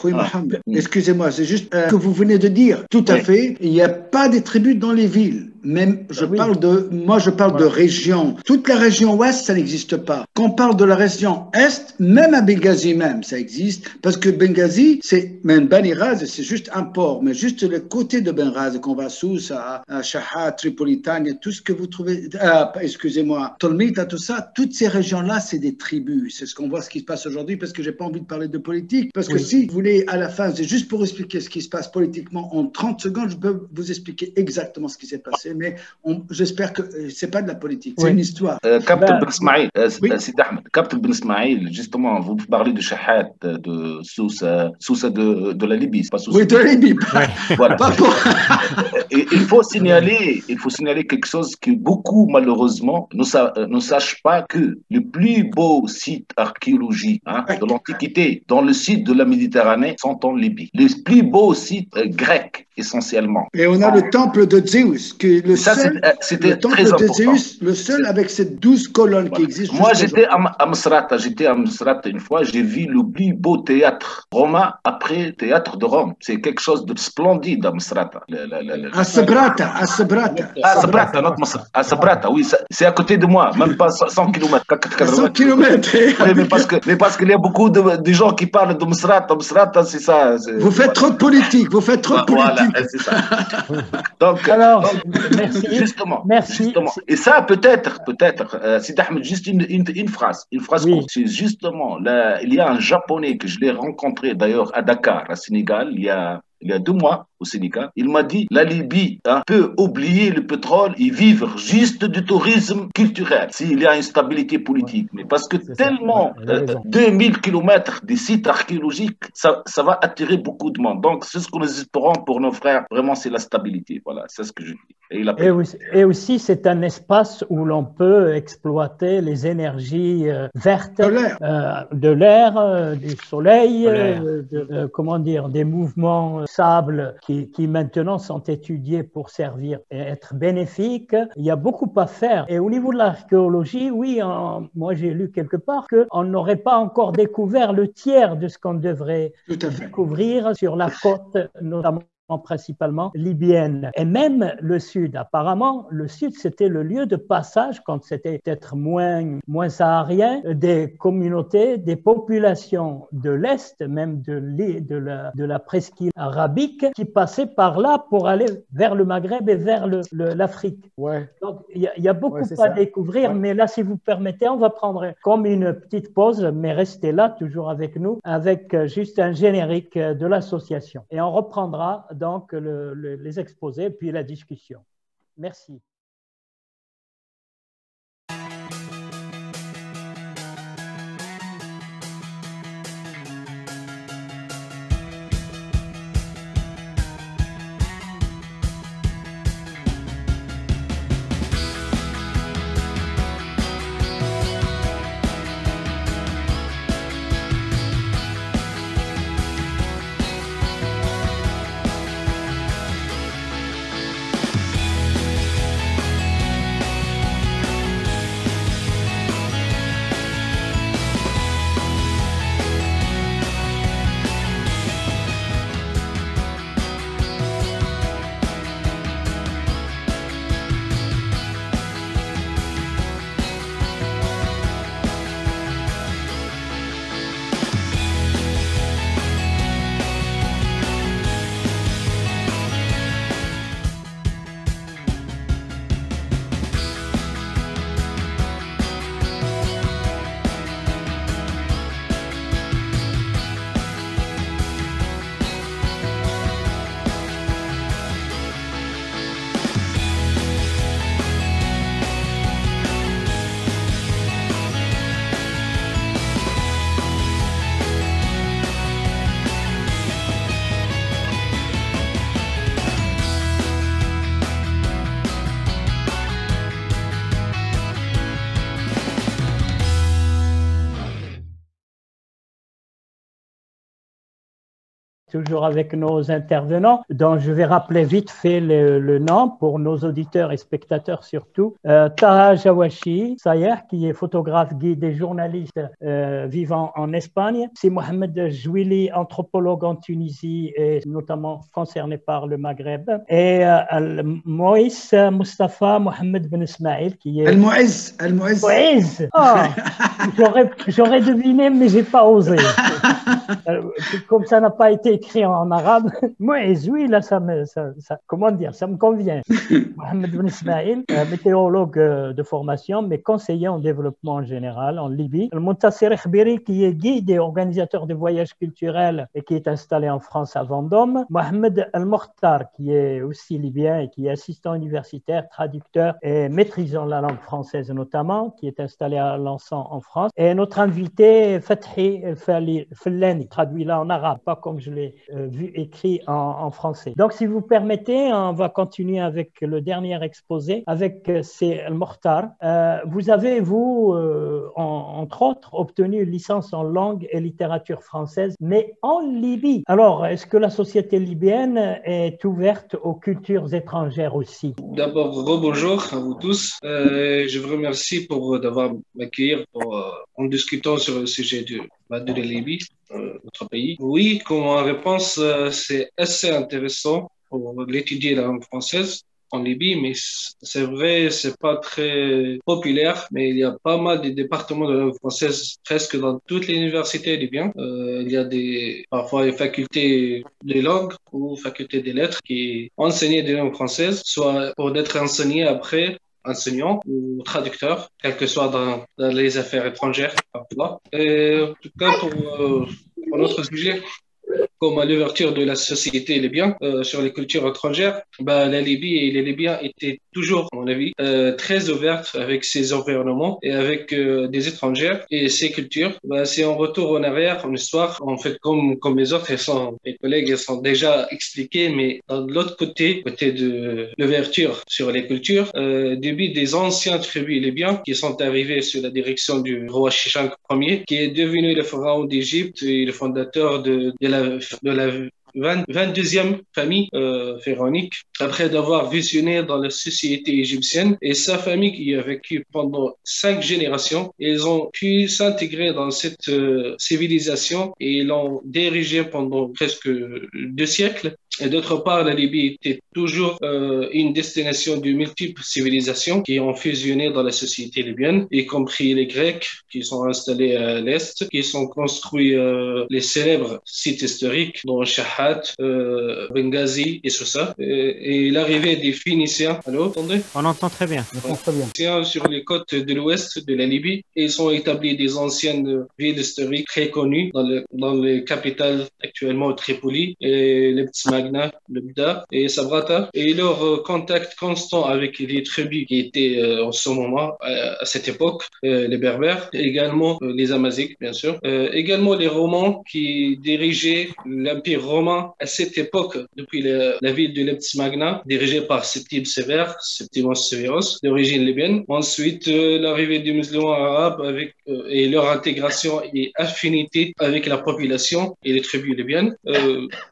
excusez-moi, c'est juste que vous venez de dire. Tout à fait, il n'y a pas de tribus dans les villes. Même, je parle de région. Toute la région ouest, ça n'existe pas. Quand on parle de la région est, même à Benghazi même, ça existe. Parce que Benghazi, même Bani Raz, c'est juste un port. Mais juste le côté de Bani Raz, qu'on va sous à Shahat, Tripolitane, tout ce que vous trouvez, excusez-moi, Tolmita, tout ça, toutes ces régions-là, c'est des tribus. C'est ce qu'on voit, ce qui se passe aujourd'hui. vite parce que j'ai pas envie de parler de politique. Parce que si vous voulez, à la fin, c'est juste pour expliquer ce qui se passe politiquement en 30 secondes, je peux vous expliquer exactement ce qui s'est passé. Mais j'espère que c'est pas de la politique, c'est une histoire. Captain Ben Ismaïl, Sidi Ahmed, Captain Ben Ismaïl, justement, vous parlez de Shahat, de Sousa de la Libye, c'est pas Sousa. Oui, de la Libye. Voilà. Il faut signaler quelque chose que beaucoup, malheureusement, ne sachent pas que le plus beau site archéologique de l'Antiquité dans le sud de la Méditerranée sont en Libye. Les plus beaux sites grecs, essentiellement. Et on a le temple de Zeus, qui c'était le temple très de important. Zeus, le seul avec ces 12 colonnes qui existent. Moi, j'étais à Misrata une fois, j'ai vu le plus beau théâtre romain après théâtre de Rome. C'est quelque chose de splendide à Misrata. À Sabrata, à Sabrata, oui, c'est à côté de moi, même pas 100 km. 100 km. Oui, mais parce qu'il y a beaucoup de gens qui parlent de Misrata. Misrata, c'est ça. Vous faites trop de politique, Voilà, c'est ça. Donc, merci. Justement. Et ça, peut-être, Sidi Ahmed, juste une phrase courte. C'est justement, là, il y a un Japonais que je l'ai rencontré d'ailleurs à Dakar, à Sénégal, il y a 2 mois au Sénégal. Il m'a dit la Libye peut oublier le pétrole et vivre juste du tourisme culturel s'il y a une stabilité politique. Mais parce que tellement 2000 km des sites archéologiques, ça va attirer beaucoup de monde. Donc c'est ce que nous espérons pour nos frères. Vraiment, c'est la stabilité. Voilà, c'est ce que je dis. Et aussi, c'est un espace où l'on peut exploiter les énergies vertes de l'air, du soleil, des mouvements sable qui maintenant sont étudiés pour servir et être bénéfiques. Il y a beaucoup à faire. Et au niveau de l'archéologie, oui, moi j'ai lu quelque part qu'on n'aurait pas encore découvert le tiers de ce qu'on devrait découvrir sur la côte, notamment principalement libyenne. Et même le sud, apparemment, le sud, c'était le lieu de passage, quand c'était peut-être moins saharien, des communautés, des populations de l'Est, même de la presqu'île arabique, qui passaient par là pour aller vers le Maghreb et vers l'Afrique. Ouais. Donc, il y a beaucoup à découvrir, mais là, si vous permettez, on va prendre comme une petite pause, mais restez là, toujours avec nous, avec juste un générique de l'association. Et on reprendra donc les exposés, puis la discussion. Merci. Toujours avec nos intervenants, dont je vais rappeler vite fait le nom pour nos auditeurs et spectateurs surtout. Taha Jawashi Sayer, qui est photographe, guide et journaliste vivant en Espagne. C'est Mohamed Jouili, anthropologue en Tunisie et notamment concerné par le Maghreb. Et Moïse Mustafa Mohamed Ben Ismaïl, qui est... Al-Mouiz. J'aurais deviné, mais j'ai pas osé. Comme ça n'a pas été écrit en arabe. Moi, Ezoui, là, comment dire, ça me convient. Mohamed Ben Ismail, météorologue de formation, mais conseiller en développement en général en Libye. Montassir Khbiri, qui est guide et organisateur de voyages culturels et qui est installé en France à Vendôme. Mohamed El-Mokhtar, qui est aussi libyen et qui est assistant universitaire, traducteur et maîtrisant la langue française notamment, qui est installé à Lançon en France. Et notre invité, Fathi Fellani, traduit là en arabe, pas comme je l'ai vu écrit en français. Donc, si vous permettez, on va continuer avec le dernier exposé, avec c'est El-Mokhtar. Vous avez, vous, entre autres, obtenu une licence en langue et littérature française, mais en Libye. Alors, est-ce que la société libyenne est ouverte aux cultures étrangères aussi? D'abord, rebonjour à vous tous. Je vous remercie d'avoir m'accueillir en discutant sur le sujet de la Libye, notre pays. Oui, comme réponse, c'est assez intéressant pour l'étudier la langue française en Libye, mais c'est vrai, c'est pas très populaire, mais il y a pas mal de départements de langue française presque dans toutes les universités libyennes. Il y a parfois des facultés de langue ou facultés des lettres qui enseignent des langues françaises, soit pour être enseignées après enseignant ou traducteur, quel que soit dans les affaires étrangères parfois. Et en tout cas, pour notre sujet, comme à l'ouverture de la société libyenne sur les cultures étrangères, la Libye et les Libyens étaient toujours, à mon avis, très ouvertes avec ces environnements et avec des étrangers et ces cultures. Si on retourne en arrière en histoire, en fait, comme les autres, les collègues sont déjà expliqués, mais de l'autre côté de l'ouverture sur les cultures, depuis des anciens tribus libyens qui sont arrivés sous la direction du roi Shishak Ier, qui est devenu le pharaon d'Égypte et le fondateur de la 22e famille pharaonique, après d'avoir visionné dans la société égyptienne, et sa famille qui a vécu pendant 5 générations, ils ont pu s'intégrer dans cette civilisation et l'ont dirigée pendant presque 2 siècles. Et d'autre part, la Libye était toujours une destination de multiples civilisations qui ont fusionné dans la société libyenne, y compris les Grecs qui sont installés à l'Est, qui sont construits les célèbres sites historiques dont Shahat, Benghazi et tout ça. Et l'arrivée des Phéniciens. Allô, entendez? On entend très bien. On entend très bien. Sur les côtes de l'ouest de la Libye, et ils ont établi des anciennes villes historiques très connues dans les capitales actuellement Tripoli et les Magna, le Bda et Sabrata, et leur contact constant avec les tribus qui étaient en ce moment, à cette époque, les Berbères, également les Amaziques, bien sûr, également les Romans qui dirigeaient l'Empire romain à cette époque, depuis la ville de Leptis Magna, dirigée par Septime Sévère, Septimius Severus, d'origine libyenne. Ensuite, l'arrivée des musulmans arabes et leur intégration et affinité avec la population et les tribus libyennes.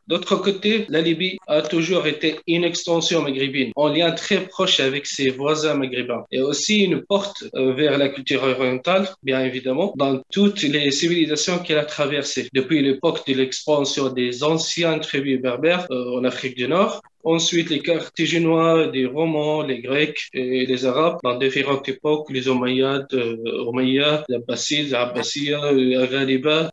D'autre côté, la Libye a toujours été une extension maghrébine, en lien très proche avec ses voisins maghrébins, et aussi une porte vers la culture orientale, bien évidemment, dans toutes les civilisations qu'elle a traversées, depuis l'époque de l'expansion des anciennes tribus berbères en Afrique du Nord. Ensuite, les Carthaginois, les Romans, les Grecs et les Arabes dans différentes époques, les Omeyyades, les Abbasides, les Abbasiya, les Aghaliba,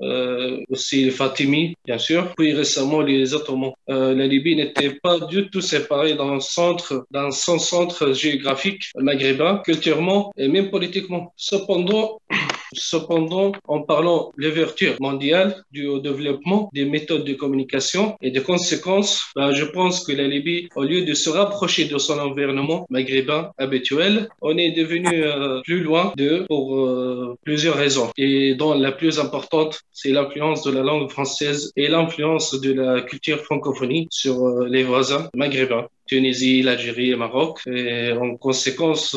aussi les Fatimi, bien sûr, puis récemment les Ottomans. La Libye n'était pas du tout séparée dans son centre géographique maghrébin, culturellement et même politiquement. Cependant, en parlant de l'ouverture mondiale au développement des méthodes de communication et des conséquences, je pense que la Libye, au lieu de se rapprocher de son environnement maghrébin habituel, on est devenu plus loin d'eux pour plusieurs raisons. Et dont la plus importante, c'est l'influence de la langue française et l'influence de la culture francophonie sur les voisins maghrébins. Tunisie, l'Algérie et le Maroc. Et en conséquence,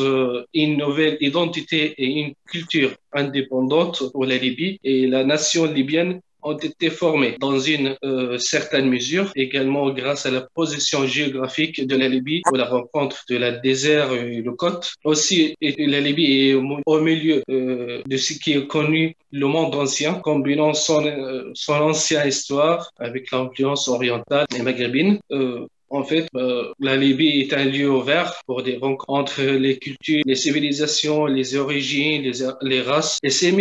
une nouvelle identité et une culture indépendante pour la Libye et la nation libyenne ont été formées dans une certaine mesure, également grâce à la position géographique de la Libye, ou la rencontre de la désert et le côte. Aussi, la Libye est au milieu de ce qui est connu le monde ancien, combinant son ancienne histoire avec l'influence orientale et maghrébine. En fait, la Libye est un lieu ouvert pour des rencontres entre les cultures, les civilisations, les origines, les races. Et ces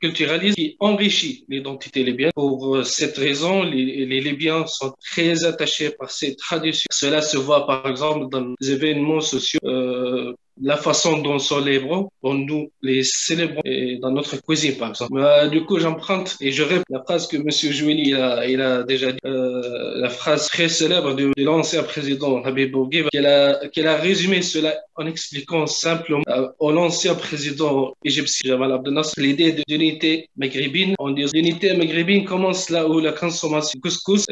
multiculturalisme qui enrichit l'identité libyenne. Pour cette raison, les Libyens sont très attachés par ces traditions. Cela se voit par exemple dans les événements sociaux. La façon dont célébrons, dont nous les célébrons et dans notre cuisine, par exemple. Du coup, j'emprunte et je répète la phrase que Monsieur Joueli il a déjà dit, la phrase très célèbre de l'ancien président Habib Bourguiba, qu'elle a résumé cela en expliquant simplement à l'ancien président égyptien Jamal Abdel Nasser l'idée d'unité maghrébine. On dit l'unité maghrébine commence là où la consommation du couscous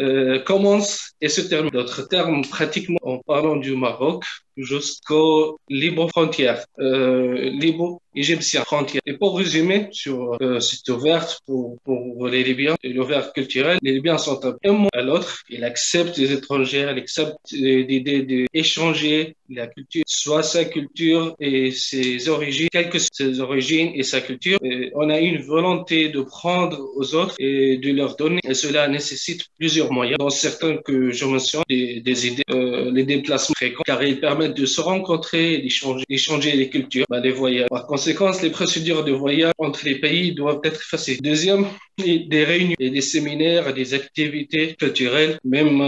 commence et se termine. D'autres termes, pratiquement en parlant du Maroc, jusqu'aux Libo-frontières, Libo-égyptiens frontières. Et pour résumer sur cette ouverte pour les Libyens, l'ouverte culturelle, les Libyens sont un moment à l'autre. Ils acceptent les étrangers, ils acceptent l'idée d'échanger la culture, soit sa culture et ses origines, quelles que soient ses origines et sa culture. Et on a une volonté de prendre aux autres et de leur donner. Et cela nécessite plusieurs moyens, dont certains que je mentionne, des idées, les déplacements fréquents, car ils permettent de se rencontrer et d'échanger les cultures, les voyages. Par conséquent, les procédures de voyage entre les pays doivent être faciles. Deuxième, des réunions et des séminaires, des activités culturelles, même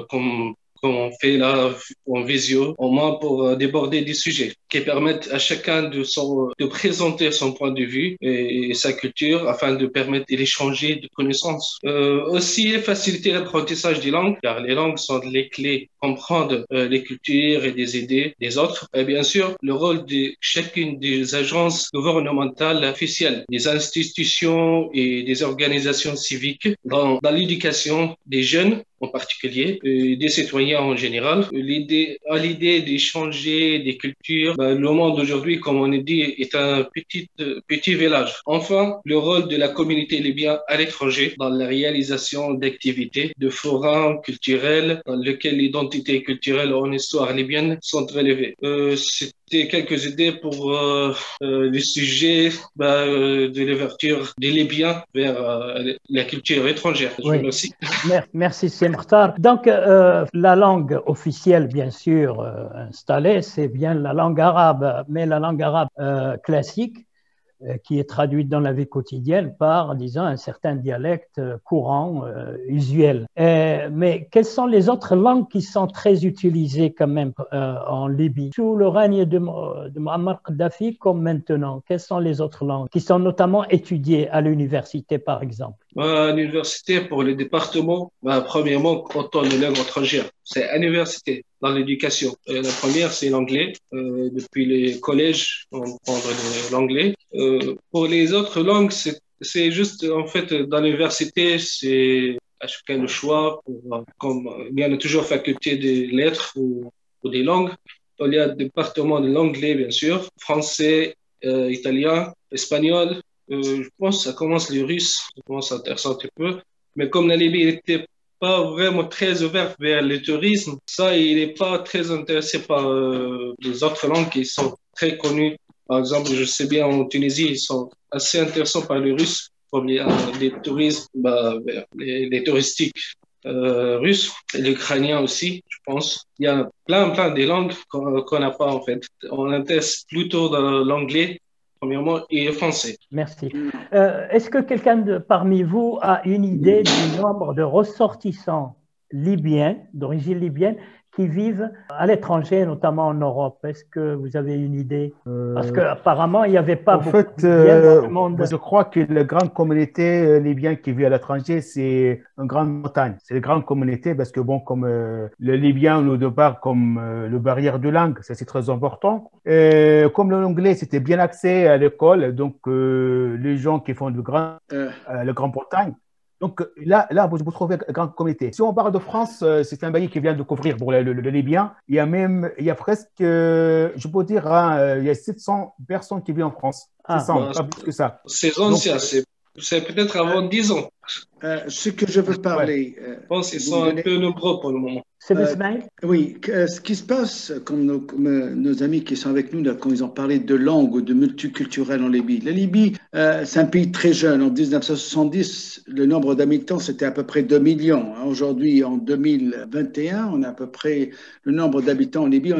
comme on fait là en visio, au moins pour déborder des sujets qui permettent à chacun de présenter son point de vue et sa culture afin de permettre d'échanger de connaissances. Aussi, faciliter l'apprentissage des langues, car les langues sont les clés pour comprendre les cultures et des idées des autres. Et bien sûr, le rôle de chacune des agences gouvernementales officielles, des institutions et des organisations civiques dans l'éducation des jeunes en particulier, des citoyens en général. L'idée d'échanger des cultures, le monde aujourd'hui, comme on a dit, est un petit village. Enfin, le rôle de la communauté libyenne à l'étranger dans la réalisation d'activités de forums culturels dans lesquels l'identité culturelle en histoire libyenne sont relevées. C'était quelques idées pour le sujet de l'ouverture des Libyens vers la culture étrangère. Je vous remercie. Merci, c'est Mokhtar. Donc, la langue officielle, bien sûr, installée, c'est bien la langue arabe, mais la langue arabe classique, qui est traduite dans la vie quotidienne par, disons, un certain dialecte courant, usuel. Mais quelles sont les autres langues qui sont très utilisées quand même en Libye? Sous le règne de Muammar Kadhafi comme maintenant, quelles sont les autres langues qui sont notamment étudiées à l'université, par exemple? À l'université, pour les départements, premièrement, quand on est langue étrangère, c'est à l'université, dans l'éducation. La première, c'est l'anglais. Depuis les collèges, on prend l'anglais. Pour les autres langues, c'est juste, en fait, dans l'université, c'est à chacun le choix. Comme il y a toujours faculté des lettres ou des langues. Il y a le département de l'anglais, bien sûr, français, italien, espagnol. Je pense que ça commence les Russes, ça commence à intéresser un petit peu. Mais comme la Libye n'était pas vraiment très ouverte vers le tourisme, ça, il n'est pas très intéressé par les autres langues qui sont très connues. Par exemple, je sais bien en Tunisie, ils sont assez intéressants par les Russes, comme il y a des touristes, les touristiques russes, et l'ukrainien aussi, je pense. Il y a plein de langues qu'on n'a pas en fait. On intéresse plutôt dans l'anglais, premièrement, et le français. Merci. Est-ce que quelqu'un parmi vous a une idée du nombre de ressortissants libyens, d'origine libyenne, qui vivent à l'étranger, notamment en Europe? Est-ce que vous avez une idée? Parce qu'apparemment, il n'y avait pas beaucoup de Libyens dans le monde. Je crois que la grande communauté libyenne qui vit à l'étranger, c'est une grande montagne. C'est une grande communauté parce que, bon, comme le libyen ou de part, comme le barrière de langue, ça c'est très important. Comme l'anglais, c'était bien axé à l'école, donc les gens qui font la grande montagne. Donc là, vous trouvez une grande communauté. Si on parle de France, c'est un pays qui vient de couvrir pour le Libyen. Il y a presque, je peux dire, il y a 700 personnes qui vivent en France. 700, pas plus que ça. C'est ancien, c'est peut-être avant 10 ans. Ce que je veux parler. Je pense qu'ils sont un peu nombreux pour le moment. Oui, ce qui se passe, comme nos amis qui sont avec nous, là, quand ils ont parlé de langue ou de multiculturel en Libye. La Libye, c'est un pays très jeune. En 1970, le nombre d'habitants, c'était à peu près 2 millions. Aujourd'hui, en 2021, on a à peu près le nombre d'habitants en Libye,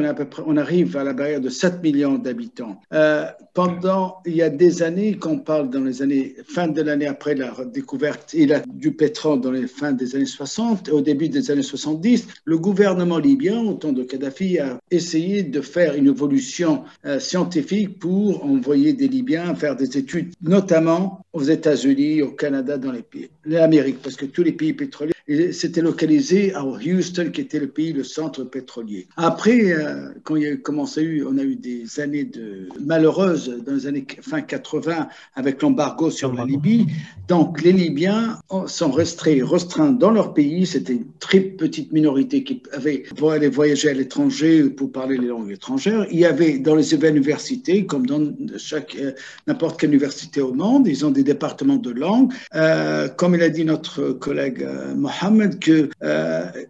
on arrive à la barrière de 7 millions d'habitants. Il y a des années, quand on parle dans les années, fin de l'année après la découverte du pétrole dans les fins des années 60 et au début des années 70, le gouvernement libyen, au temps de Kadhafi, a essayé de faire une évolution scientifique pour envoyer des Libyens faire des études, notamment aux États-Unis, au Canada, dans l'Amérique, parce que tous les pays pétroliers s'étaient localisés à Houston, qui était le centre pétrolier. Après, quand il a commencé on a eu des années malheureuses dans les années fin 80 avec l'embargo sur la Libye. Donc, les Libyens sont restreints dans leur pays. C'était une très petite minorité qui pour aller voyager à l'étranger pour parler les langues étrangères. Il y avait dans les universités, comme dans n'importe quelle université au monde, ils ont des départements de langue. Comme il a dit notre collègue Mohamed, que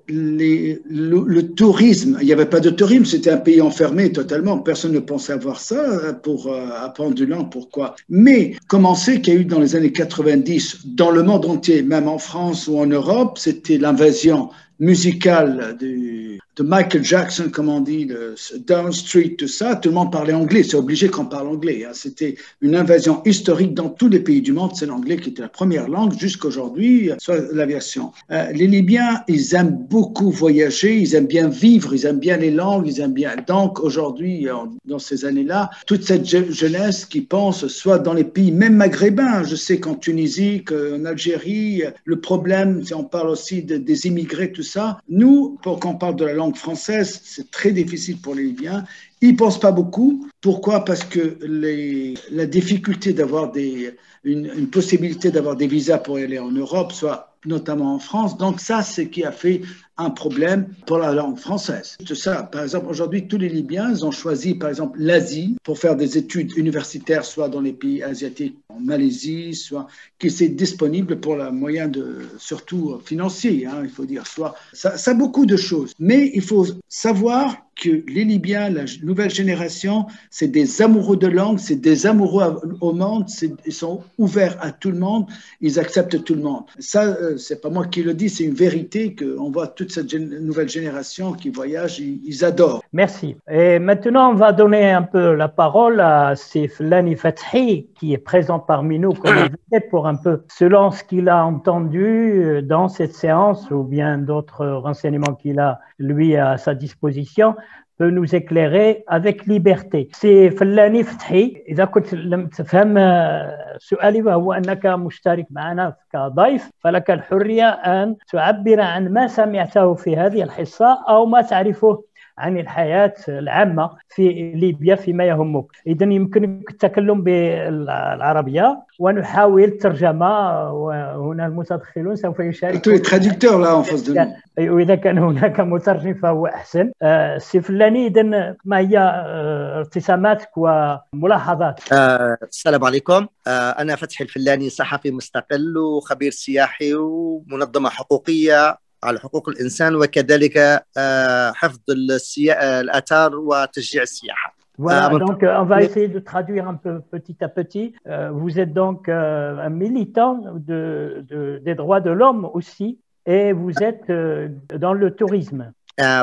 le tourisme, il n'y avait pas de tourisme, c'était un pays enfermé totalement. Personne ne pensait avoir ça pour apprendre une langue. Pourquoi? Mais comment c'est qu'il y a eu dans les années 90, dans le monde entier, même en France ou en Europe, c'était l'invasion musicale de Michael Jackson, comme on dit, le Down Street, tout ça, tout le monde parlait anglais, c'est obligé qu'on parle anglais. Hein. C'était une invasion historique dans tous les pays du monde, c'est l'anglais qui était la première langue jusqu'aujourd'hui, soit l'aviation. Les Libyens, ils aiment beaucoup voyager, ils aiment bien vivre, ils aiment bien les langues, ils aiment bien. Donc aujourd'hui, dans ces années-là, toute cette jeunesse qui pense soit dans les pays, même maghrébins, je sais qu'en Tunisie, qu'en Algérie, le problème, si on parle aussi des immigrés, tout ça, nous, pour qu'on parle de la langue française, c'est très difficile pour les Libyens. Ils ne pensent pas beaucoup. Pourquoi? Parce que la difficulté d'avoir une possibilité d'avoir des visas pour aller en Europe, soit notamment en France. Donc ça, c'est ce qui a fait un problème pour la langue française. C'est ça. Par exemple, aujourd'hui, tous les Libyens ils ont choisi, par exemple, l'Asie pour faire des études universitaires, soit dans les pays asiatiques, en Malaisie, soit qui c'est disponible pour la moyen surtout financier, hein, il faut dire. Soit ça a beaucoup de choses. Mais il faut savoir que les Libyens, la nouvelle génération, c'est des amoureux de langue, c'est des amoureux au monde, ils sont ouverts à tout le monde, ils acceptent tout le monde. Ça, c'est pas moi qui le dis, c'est une vérité qu'on voit toute cette nouvelle génération qui voyage, ils adorent. Merci. Et maintenant, on va donner un peu la parole à Lani Fathi, qui est présent parmi nous comme invité pour un peu, selon ce qu'il a entendu dans cette séance ou bien d'autres renseignements qu'il a, lui, à sa disposition, peut nous éclairer avec liberté. C'est فلاني فتحي. إذا كنت لم تفهم سؤالي وهو أنك مشترك معنا كضيف فلك الحرية أن تعبر عن ما سمعته في هذه الحصة أو ما تعرفه عن الحياة العامة في ليبيا فيما يهمك. إذن يمكنك التكلم بالعربية ونحاول الترجمة وهنا المتدخلون سوف يشاركون. وإذا كان هناك مترجم فهو أحسن. سي فلاني، إذن ما هي ارتساماتك وملاحظاتك؟ السلام عليكم. أنا فتحي الفلاني، صحفي مستقل وخبير سياحي ومنظمة حقوقية على حقوق الإنسان وكذلك حفظ الآثار وتشجيع السياحة. Voilà, donc on va essayer de traduire un peu petit à petit. Vous êtes donc un militant des droits de l'homme aussi et vous êtes dans le tourisme.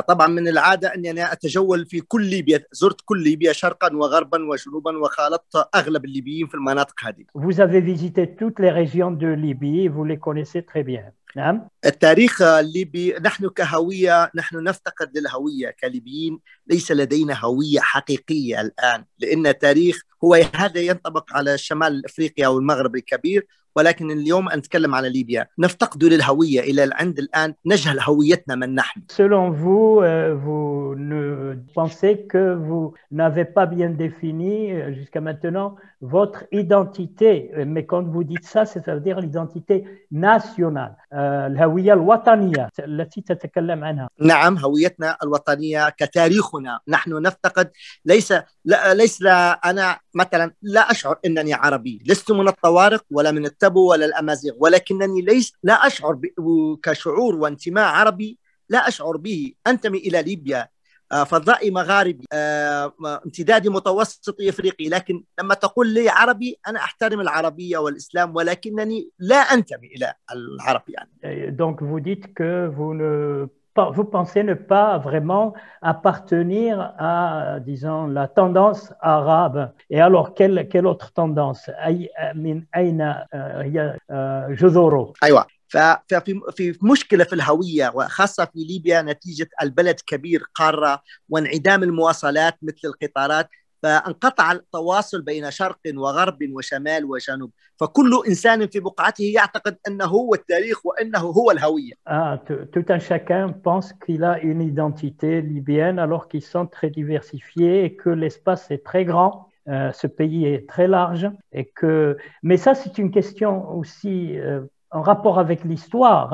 طبعا من العادة أني أنا أتجول في كل ليبيا، زرت كل ليبيا شرقا وغربا وجنوبا وخالطت أغلب الليبيين في المناطق هذه. Vous avez visité toutes les régions de Libye et vous les connaissez très bien. نعم. التاريخ الليبي، نحن كهوية نحن نفتقد للهوية كليبيين، ليس لدينا هوية حقيقية الآن، لأن التاريخ هو هذا ينطبق على شمال أفريقيا والمغرب الكبير، ولكن اليوم نتكلم على ليبيا، نفتقد للهوية إلى عند الآن، نجهل هويتنا من نحن. Selon vous, vous ne pensez que vous n'avez pas bien défini jusqu'à maintenant votre identité, mais quand vous dites ça, c'est-à-dire l'identité nationale, الهوية الوطنية التي تتكلم عنها. نعم، هويتنا الوطنية كتاريخنا، نحن نفتقد. ليس أنا مثلا لا أشعر أنني عربي، لست من الطوارق ولا من التبو ولا الأمازيغ، ولكنني لا أشعر كشعور وانتماء عربي لا أشعر به، أنتمي إلى ليبيا، فضائي مغاربي، امتدادي متوسطي إفريقي، لكن لما تقول لي عربي أنا أحترم العربية والإسلام، ولكنني لا أنتمي إلى العرب يعني. Donc vous dites que vous pensez ne pas vraiment appartenir à, disons, la tendance arabe. Et alors, quelle autre tendance? من أين هي جذوره؟ أيوة. ففي مشكلة في الهوية، وخاصة في ليبيا نتيجة البلد كبير قارة وانعدام المواصلات مثل القطارات، فانقطع التواصل بين شرق وغرب وشمال وجنوب، فكل إنسان في بقعته يعتقد أنه هو التاريخ وأنه هو الهوية. Tout un chacun pense qu'il a une identité libyenne alors qu'ils sont très diversifiés et que l'espace est très grand. Ce pays est très large et que... Mais ça, c'est une question aussi en rapport avec l'histoire.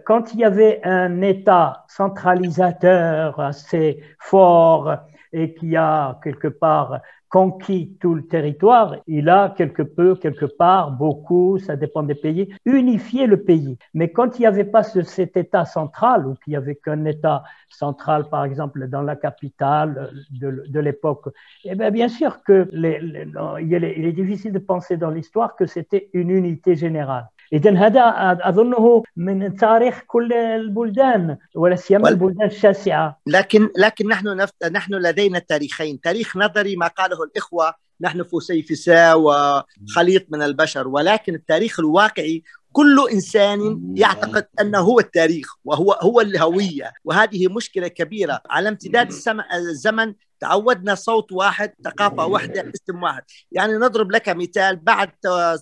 Quand il y avait un État centralisateur assez fort et qui a quelque part conquis tout le territoire, il a quelque part, beaucoup, ça dépend des pays, unifié le pays. Mais quand il n'y avait pas cet État central, ou qu'il n'y avait qu'un État central, par exemple, dans la capitale de l'époque, eh bien sûr que il est difficile de penser dans l'histoire que c'était une unité générale. إذن هذا أظنه من تاريخ كل البلدان ولا سيما البلدان الشاسعة. لكن نحن لدينا تاريخين، تاريخ نظري ما قاله الإخوة نحن فسيفساء وخليط من البشر، ولكن التاريخ الواقعي كل إنسان يعتقد أنه هو التاريخ وهو الهوية، وهذه مشكلة كبيرة. على امتداد الزمن تعودنا صوت واحد، ثقافة واحدة، اسم واحد. يعني نضرب لك مثال، بعد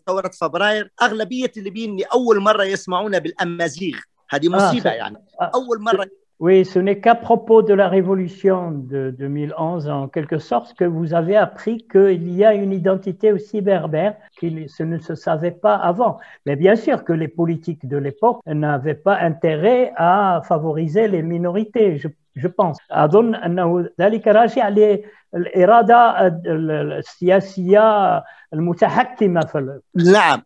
ثورة فبراير أغلبية الليبيين لأول مرة يسمعون بالأمازيغ، هذه مصيبة يعني أول مرة. Oui, ce n'est qu'à propos de la révolution de 2011, en quelque sorte, que vous avez appris qu'il y a une identité aussi berbère qui ne se savait pas avant. Mais bien sûr que les politiques de l'époque n'avaient pas intérêt à favoriser les minorités, je pense. أظن أنه ذلك راجع للإرادة السياسية المتحكمة في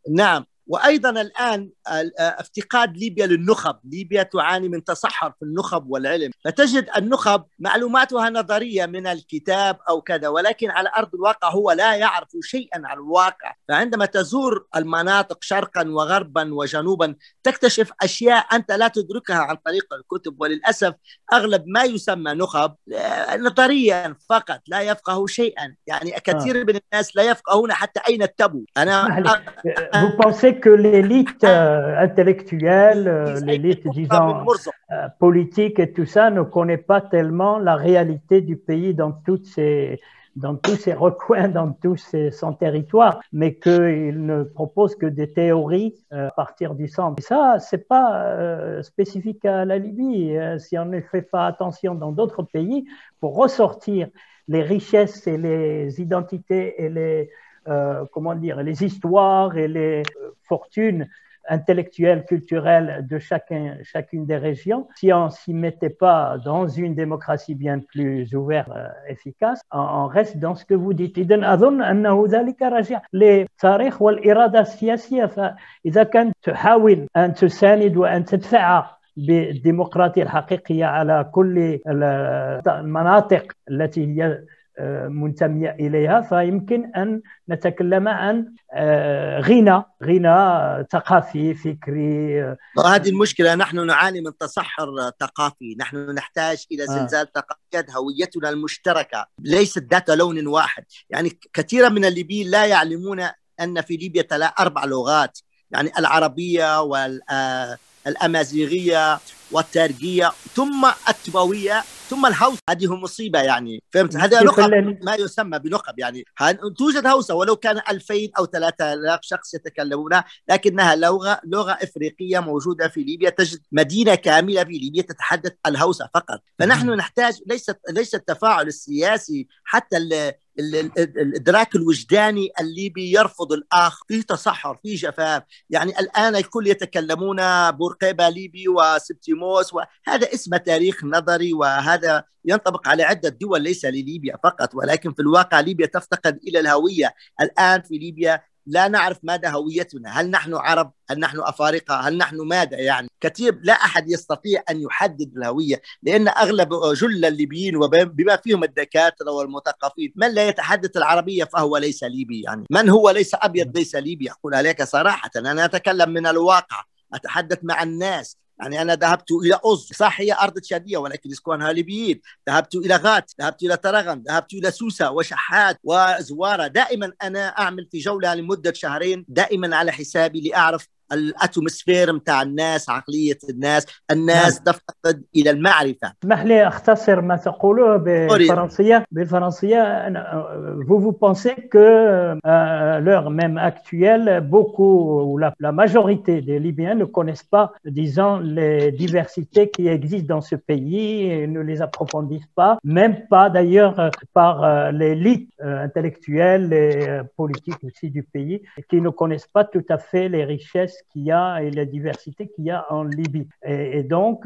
نعم. وأيضا الآن افتقاد ليبيا للنخب، ليبيا تعاني من تصحر في النخب والعلم، فتجد النخب معلوماتها نظرية من الكتاب أو كذا، ولكن على أرض الواقع هو لا يعرف شيئا عن الواقع. فعندما تزور المناطق شرقا وغربا وجنوبا تكتشف أشياء أنت لا تدركها عن طريق الكتب، وللأسف أغلب ما يسمى نخب نظريا فقط، لا يفقه شيئا. يعني كثير من الناس لا يفقهون حتى أين التبو. Vous pensez que l'élite intellectuelle, l'élite, disons, politique et tout ça ne connaît pas tellement la réalité du pays dans tous ses recoins, dans tout son territoire, mais qu'il ne propose que des théories à partir du centre. Et ça, c'est pas spécifique à la Libye. Si on ne fait pas attention dans d'autres pays, pour ressortir les richesses et les identités et les histoires et les fortunes intellectuelles, culturelles de chacune des régions, si on ne s'y mettait pas dans une démocratie bien plus ouverte, efficace, on reste dans ce que vous dites. إذن أظن أنه ذلك راجع للتاريخ والإرادة السياسية. فإذا كنت تحاول أن تساند وأن تدفع بالديمقراطية الحقيقية على كل المناطق التي هي منتمية إليها، فيمكن أن نتكلم عن غنى ثقافي فكري. هذه المشكلة، نحن نعاني من تصحر ثقافي، نحن نحتاج إلى زلزال ثقافي. هويتنا المشتركة ليست ذات لون واحد. يعني كثيرا من الليبيين لا يعلمون أن في ليبيا 4 لغات، يعني العربية والأمازيغية والتارجية ثم التبوية ثم الهوسة. هذه مصيبة يعني، فهمت؟ هذا نخب، ما يسمى بنخب. يعني توجد هوسة ولو كان 2000 أو 3000 شخص يتكلمونها، لكنها لغة إفريقية موجودة في ليبيا. تجد مدينة كاملة في ليبيا تتحدث الهوسة فقط. فنحن نحتاج ليس التفاعل السياسي، حتى الإدراك الوجداني الليبي يرفض الآخر، في تصحر، في جفاف. يعني الآن الكل يتكلمون بورقيبة ليبي وسبتيموس، وهذا اسم تاريخ نظري، وهذا ينطبق على عدة دول ليس لليبيا فقط، ولكن في الواقع ليبيا تفتقد إلى الهوية. الآن في ليبيا لا نعرف ماذا هويتنا، هل نحن عرب، هل نحن أفارقة، هل نحن ماذا يعني. كثير لا أحد يستطيع أن يحدد الهوية، لأن أغلب جل الليبيين وبما فيهم الدكاترة والمثقفين من لا يتحدث العربية فهو ليس ليبي. يعني من هو ليس أبيض ليس ليبي، أقول عليك صراحة، أنا أتكلم من الواقع، أتحدث مع الناس. يعني أنا ذهبت إلى أوز، صح هي أرض تشادية ولكن سكانها ليبيين، ذهبت إلى غات، ذهبت إلى ترغم، ذهبت إلى سوسة وشحات وزوارة. دائما أنا أعمل في جولة لمدة شهرين دائما على حسابي لأعرف الاتموسفير متاع الناس، عقلية الناس تفتقد إلى المعرفة. اسمح لي أختصر ما تقوله بالفرنسية. Vous pensez que à l'heure même actuelle, beaucoup ou la majorité des Libyens ne connaissent pas, disons, les diversités qui existent dans ce pays et ne les approfondissent pas, même pas d'ailleurs par l'élite intellectuelle et politique aussi du pays, qui ne connaissent pas tout à fait les richesses qu'il y a et la diversité qu'il y a en Libye. Et donc,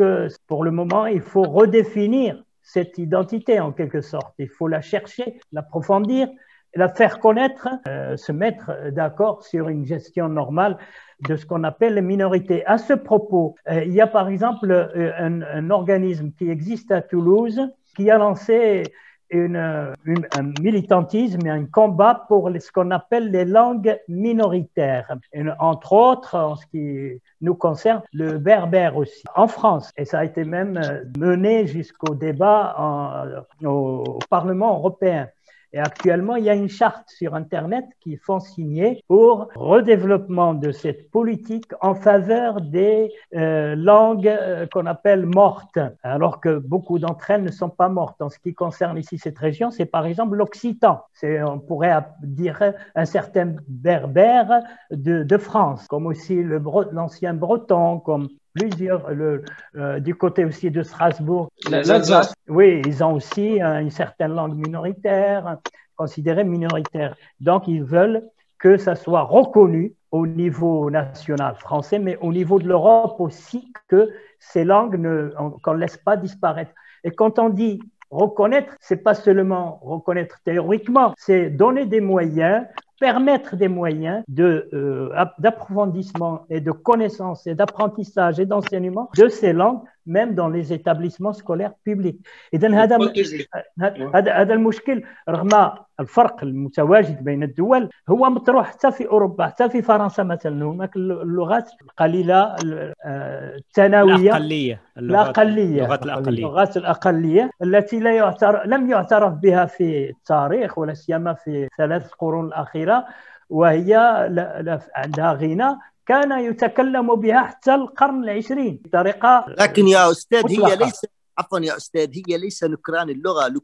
pour le moment, il faut redéfinir cette identité en quelque sorte. Il faut la chercher, l'approfondir, la faire connaître, se mettre d'accord sur une gestion normale de ce qu'on appelle les minorités. À ce propos, il y a par exemple un organisme qui existe à Toulouse qui a lancé un militantisme et un combat pour ce qu'on appelle les langues minoritaires. Et entre autres, en ce qui nous concerne, le berbère aussi, en France. Et ça a été même mené jusqu'au débat au Parlement européen. Et actuellement, il y a une charte sur Internet qui font signer pour redéveloppement de cette politique en faveur des langues qu'on appelle mortes, alors que beaucoup d'entre elles ne sont pas mortes. En ce qui concerne ici cette région, c'est par exemple l'occitan. On pourrait dire un certain berbère de France, comme aussi l'ancien breton, comme plusieurs, du côté aussi de Strasbourg. Oui, ils ont aussi une certaine langue minoritaire, considérée minoritaire. Donc, ils veulent que ça soit reconnu au niveau national français, mais au niveau de l'Europe aussi, que ces langues qu'on ne laisse pas disparaître. Et quand on dit reconnaître, c'est pas seulement reconnaître théoriquement, c'est donner des moyens, permettre des moyens d'approfondissement et de connaissance et d'apprentissage et d'enseignement de ces langues, même dans les établissements scolaires publics. إذن هذا المشكل رغم الفرق المتواجد بين الدول هو مطروح حتى في أوروبا، حتى في فرنسا مثلا. هناك اللغات القليلة الثانوية، اللغات الأقلية التي لم يعترف بها في التاريخ ولا سيما في 3 قرون الأخيرة، وهي عندها غنى كان يتكلم بها حتى القرن العشرين بطريقة. لكن يا أستاذ هي ليس، عفوا يا أستاذ، هي ليس نكران اللغة،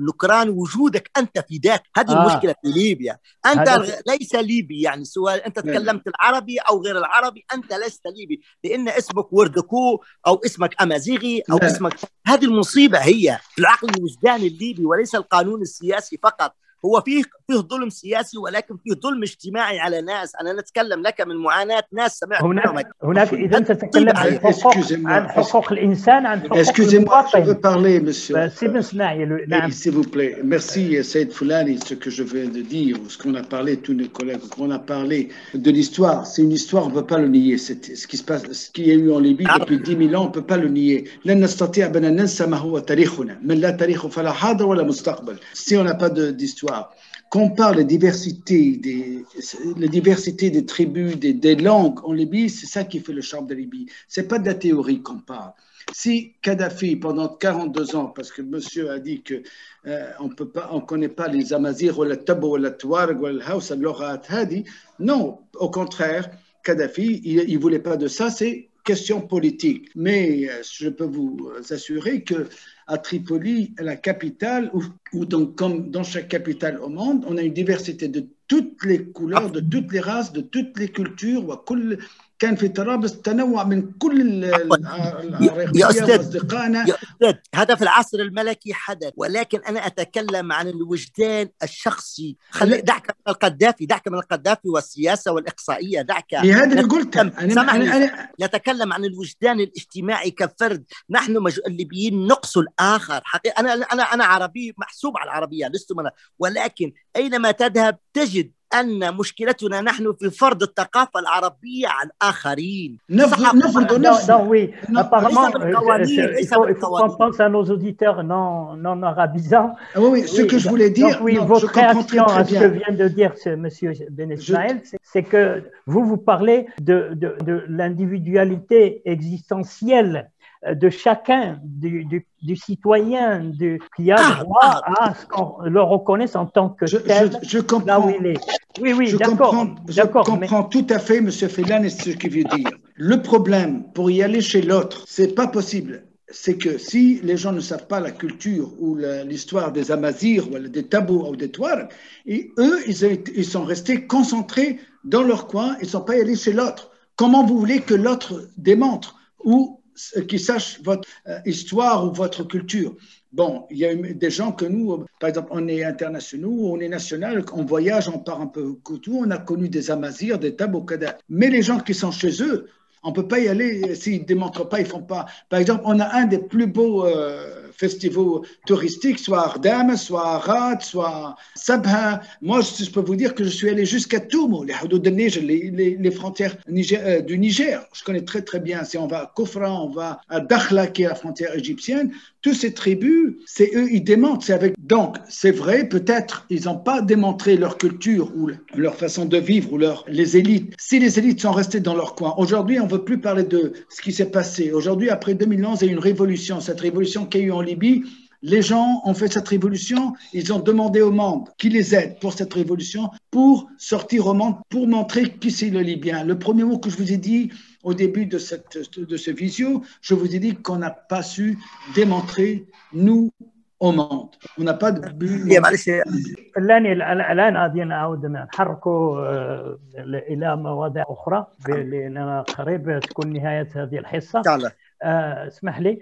نكران وجودك أنت في ذاك. هذه المشكلة في ليبيا. أنت ليس ليبي، يعني سواء أنت تكلمت العربي أو غير العربي أنت لست ليبي، لأن اسمك وردكو أو اسمك أمازيغي أو اسمك. هذه المصيبة هي في العقل الوجداني الليبي وليس القانون السياسي فقط. هو فيه ظلم سياسي ولكن فيه ظلم اجتماعي على ناس. أنا نتكلم لك من معاناة ناس سمعت هناك إذا تتكلم عن حقوق الإنسان، عن حقوق المواطن. Je veux parler, monsieur. S'il vous plaît. Merci, Saïd Foulani, ce que je viens de dire, ce qu'on a parlé, tous nos collègues, qu'on a parlé de l'histoire. C'est une histoire, on ne peut pas le nier. Ce qui se passe, ce qu'il y a eu en Libye depuis 10 000 ans, on ne peut pas le nier. لن نستطيع أن ننسى ما هو تاريخنا، من لا تاريخ فلا حاضر ولا مستقبل. Si on n'a pas d'histoire. Qu'on parle des diversités des tribus, des langues en Libye, c'est ça qui fait le charme de la Libye. Ce n'est pas de la théorie qu'on parle. Si Kadhafi, pendant 42 ans, parce que monsieur a dit qu'on ne connaît pas les Amazirs, ou la Tabo, ou la Touareg, ou la Hausa, l'Orat Hadi, non, au contraire, Kadhafi, il ne voulait pas de ça, c'est question politique. Mais je peux vous assurer que à Tripoli, la capitale, ou donc comme dans chaque capitale au monde, on a une diversité de toutes les couleurs, de toutes les races, de toutes les cultures. كان في ترابط تنوع من كل الأرقية وأصدقائنا. يا أستاذ هذا في العصر الملكي حدث، ولكن أنا أتكلم عن الوجدان الشخصي. دعك من القذافي، دعك من القذافي والسياسة والإقصائية، دعك. هذا اللي قلت. أنا نتكلم عن الوجدان الاجتماعي كفرد. نحن الليبيين نقص الآخر. حقيقة أنا عربي محسوب على العربية، لست ولكن أينما تذهب تجد أن مشكلتنا نحن في فرض الثقافة العربية عن آخرين. Oui, apparemment, il faut qu'on pense à nos auditeurs non arabisants. Oui, ce que je voulais dire, donc, votre réaction à ce que vient de dire M. Ben Ismaël, c'est que vous parlez de l'individualité existentielle de chacun, du citoyen, qui a droit à ce qu'on le reconnaisse en tant que tel, je comprends, là où il est. Oui, je comprends tout à fait, M. Fellan, ce qu'il veut dire. Le problème, pour y aller chez l'autre, c'est pas possible. C'est que si les gens ne savent pas la culture ou l'histoire des Amazirs ou des Tabous ou des Touaregs, et eux, ils sont restés concentrés dans leur coin, ils ne sont pas allés chez l'autre. Comment vous voulez que l'autre démontre ou qui sachent votre histoire ou votre culture? Bon, il y a des gens que nous, par exemple, on est internationaux, on est national, on voyage, on part un peu tout, on a connu des Amazirs, des Tabokada. Mais les gens qui sont chez eux, on ne peut pas y aller s'ils ne démontrent pas, ils ne font pas. Par exemple, on a un des plus beaux festivals touristiques, soit Ardam, soit Arad, soit Sabha. Moi, je peux vous dire que je suis allé jusqu'à Toumo, les frontières du Niger. Je connais très très bien. Si on va à Kofra, on va à Dakhla, qui est la frontière égyptienne, toutes ces tribus, c'est eux, ils démontrent. Donc, c'est vrai, peut-être, ils n'ont pas démontré leur culture ou leur façon de vivre ou les élites. Si les élites sont restées dans leur coin, aujourd'hui, on ne veut plus parler de ce qui s'est passé. Aujourd'hui, après 2011, il y a eu une révolution. Cette révolution qu'il y a eu en Libye, les gens ont fait cette révolution, ils ont demandé au monde qui les aide pour cette révolution, pour sortir au monde, pour montrer qui c'est le Libyen. Le premier mot que je vous ai dit au début de ce visio, je vous ai dit qu'on n'a pas su démontrer, nous, au monde. On n'a pas de but. الآن أبين أعود نحركه إلى مواضيع أخرى لأننا قريب تكون نهاية هذه الحصة. اسمح لي.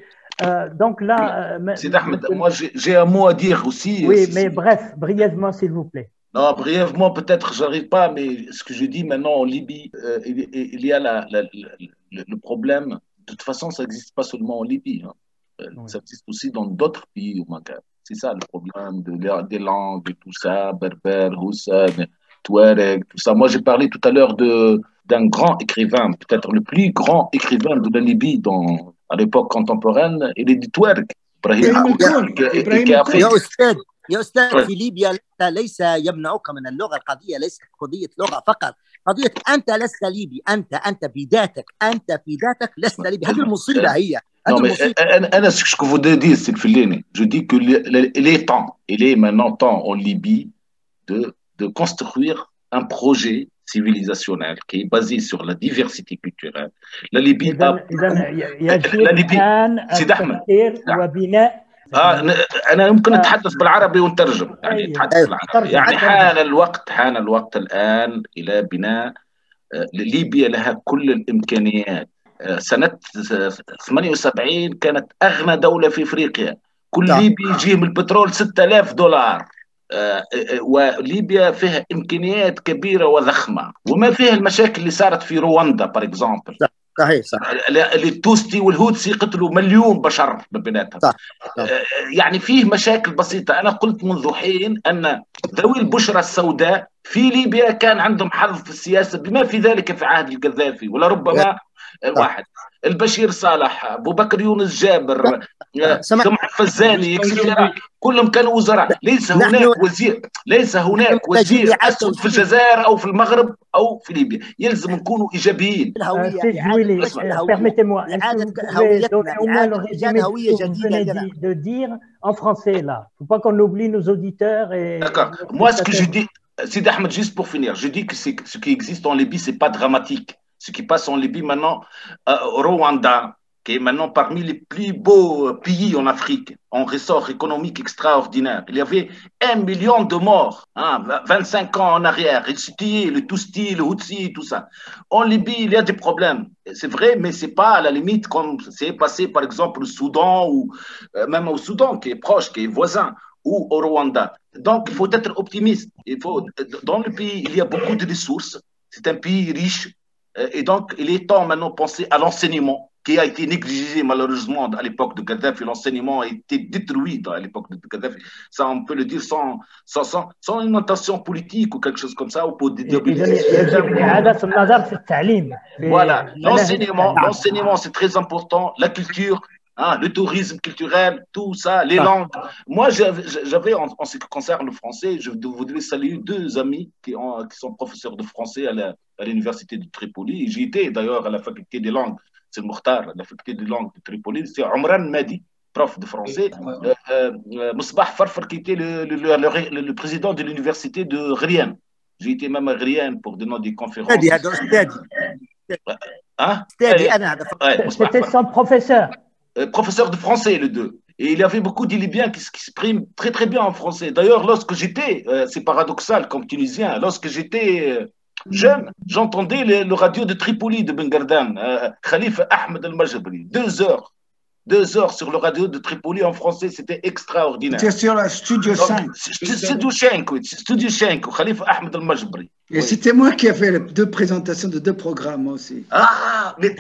Donc là, c'est Ahmed, moi j'ai un mot à dire aussi. Oui, mais bref, brièvement s'il vous plaît. Non, brièvement peut-être, j'arrive pas, mais ce que je dis maintenant en Libye, il y a le problème. De toute façon, ça n'existe pas seulement en Libye. Hein. Ça existe aussi dans d'autres pays au Maghreb. C'est ça le problème des langues, de tout ça, berbère, houssa, touareg, tout ça. Moi, j'ai parlé tout à l'heure d'un grand écrivain, peut-être le plus grand écrivain de la Libye à l'époque contemporaine, il est du touareg. يا أستاذ في ليبيا ليس يمنعك من اللغة. القضية ليست قضية لغة فقط، قضية أنت لست ليبي، أنت في ذاتك لست ليبي. هذه المصيبة هي. Non, mais ce que vous dites, c'est le Fellan. Je dis qu'il est maintenant temps en Libye de construire un projet civilisationnel qui est basé sur la diversité culturelle. La Libye سيد أحمد أنا يمكن أتحدث بالعربي ونترجم، يعني أتحدث بالعربي. يعني حان الوقت الآن إلى بناء ليبيا لها كل الإمكانيات. سنة 78 كانت أغنى دولة في أفريقيا. كل ليبي يجيهم البترول $6000. وليبيا فيها إمكانيات كبيرة وضخمة وما فيها المشاكل اللي صارت في رواندا بار اكزامبل. صحيح. التوستي والهوتسي قتلوا مليون بشر من بيناتهم. يعني فيه مشاكل بسيطة. أنا قلت منذ حين أن ذوي البشرة السوداء في ليبيا كان عندهم حظ في السياسة بما في ذلك في عهد القذافي، ولربما واحد البشير صالح، أبو بكر يونس جابر، سمح الفزاني، كلهم كانوا وزراء. ليس هناك وزير أسود في الجزائر أو في المغرب أو في ليبيا. يلزم نكونوا إيجابيين. Permettez-moi, de dire en français là. Il ne faut pas qu'on oublie nos auditeurs. D'accord. Moi, ce que je dis, c'est Ahmed, juste pour finir, je dis que ce qui existe en Libye, ce n'est pas dramatique. Ce qui passe en Libye maintenant, au Rwanda, qui est maintenant parmi les plus beaux pays en Afrique, en ressort économique extraordinaire. Il y avait 1 million de morts, 25 ans en arrière, le Tusti, le Hutsi, tout ça. En Libye, il y a des problèmes. C'est vrai, mais ce n'est pas à la limite comme c'est passé par exemple au Soudan, ou même au Soudan, qui est proche, qui est voisin, ou au Rwanda. Donc, il faut être optimiste. Dans le pays, il y a beaucoup de ressources. C'est un pays riche. Et donc, il est temps maintenant de penser à l'enseignement. qui a été négligé malheureusement à l'époque de Kadhafi. L'enseignement a été détruit à l'époque de Kadhafi. Ça, on peut le dire sans une notation politique ou quelque chose comme ça. Ou pour voilà, l'enseignement, c'est très important. La culture, hein, le tourisme culturel, tout ça, les langues. Moi, j'avais, en ce qui concerne le français, je voudrais saluer deux amis qui sont professeurs de français à l'université de Tripoli. J'y étais d'ailleurs à la faculté des langues. C'est Mokhtar, la faculté des langues de Tripoli. C'est Omran Madi, prof de français. Mousbah Farfar, qui était le président de l'université de Ghrian. J'ai été même à Ghrian pour donner des conférences. Hein? C'était son professeur. Professeur de français, les deux. Et il y avait beaucoup de Libyens qui s'expriment très très bien en français. D'ailleurs, lorsque j'étais, c'est paradoxal comme Tunisien, lorsque j'étais jeune, j'entendais le radio de Tripoli de Ben Gardan, Khalifa Ahmed al-Majbri, 2 heures sur le radio de Tripoli en français, c'était extraordinaire. C'était sur la Studio 5. Studio 5, oui. Studio 5, Khalifa Ahmed al-Majbri. Et c'était moi qui ai fait 2 présentations de 2 programmes aussi. Mais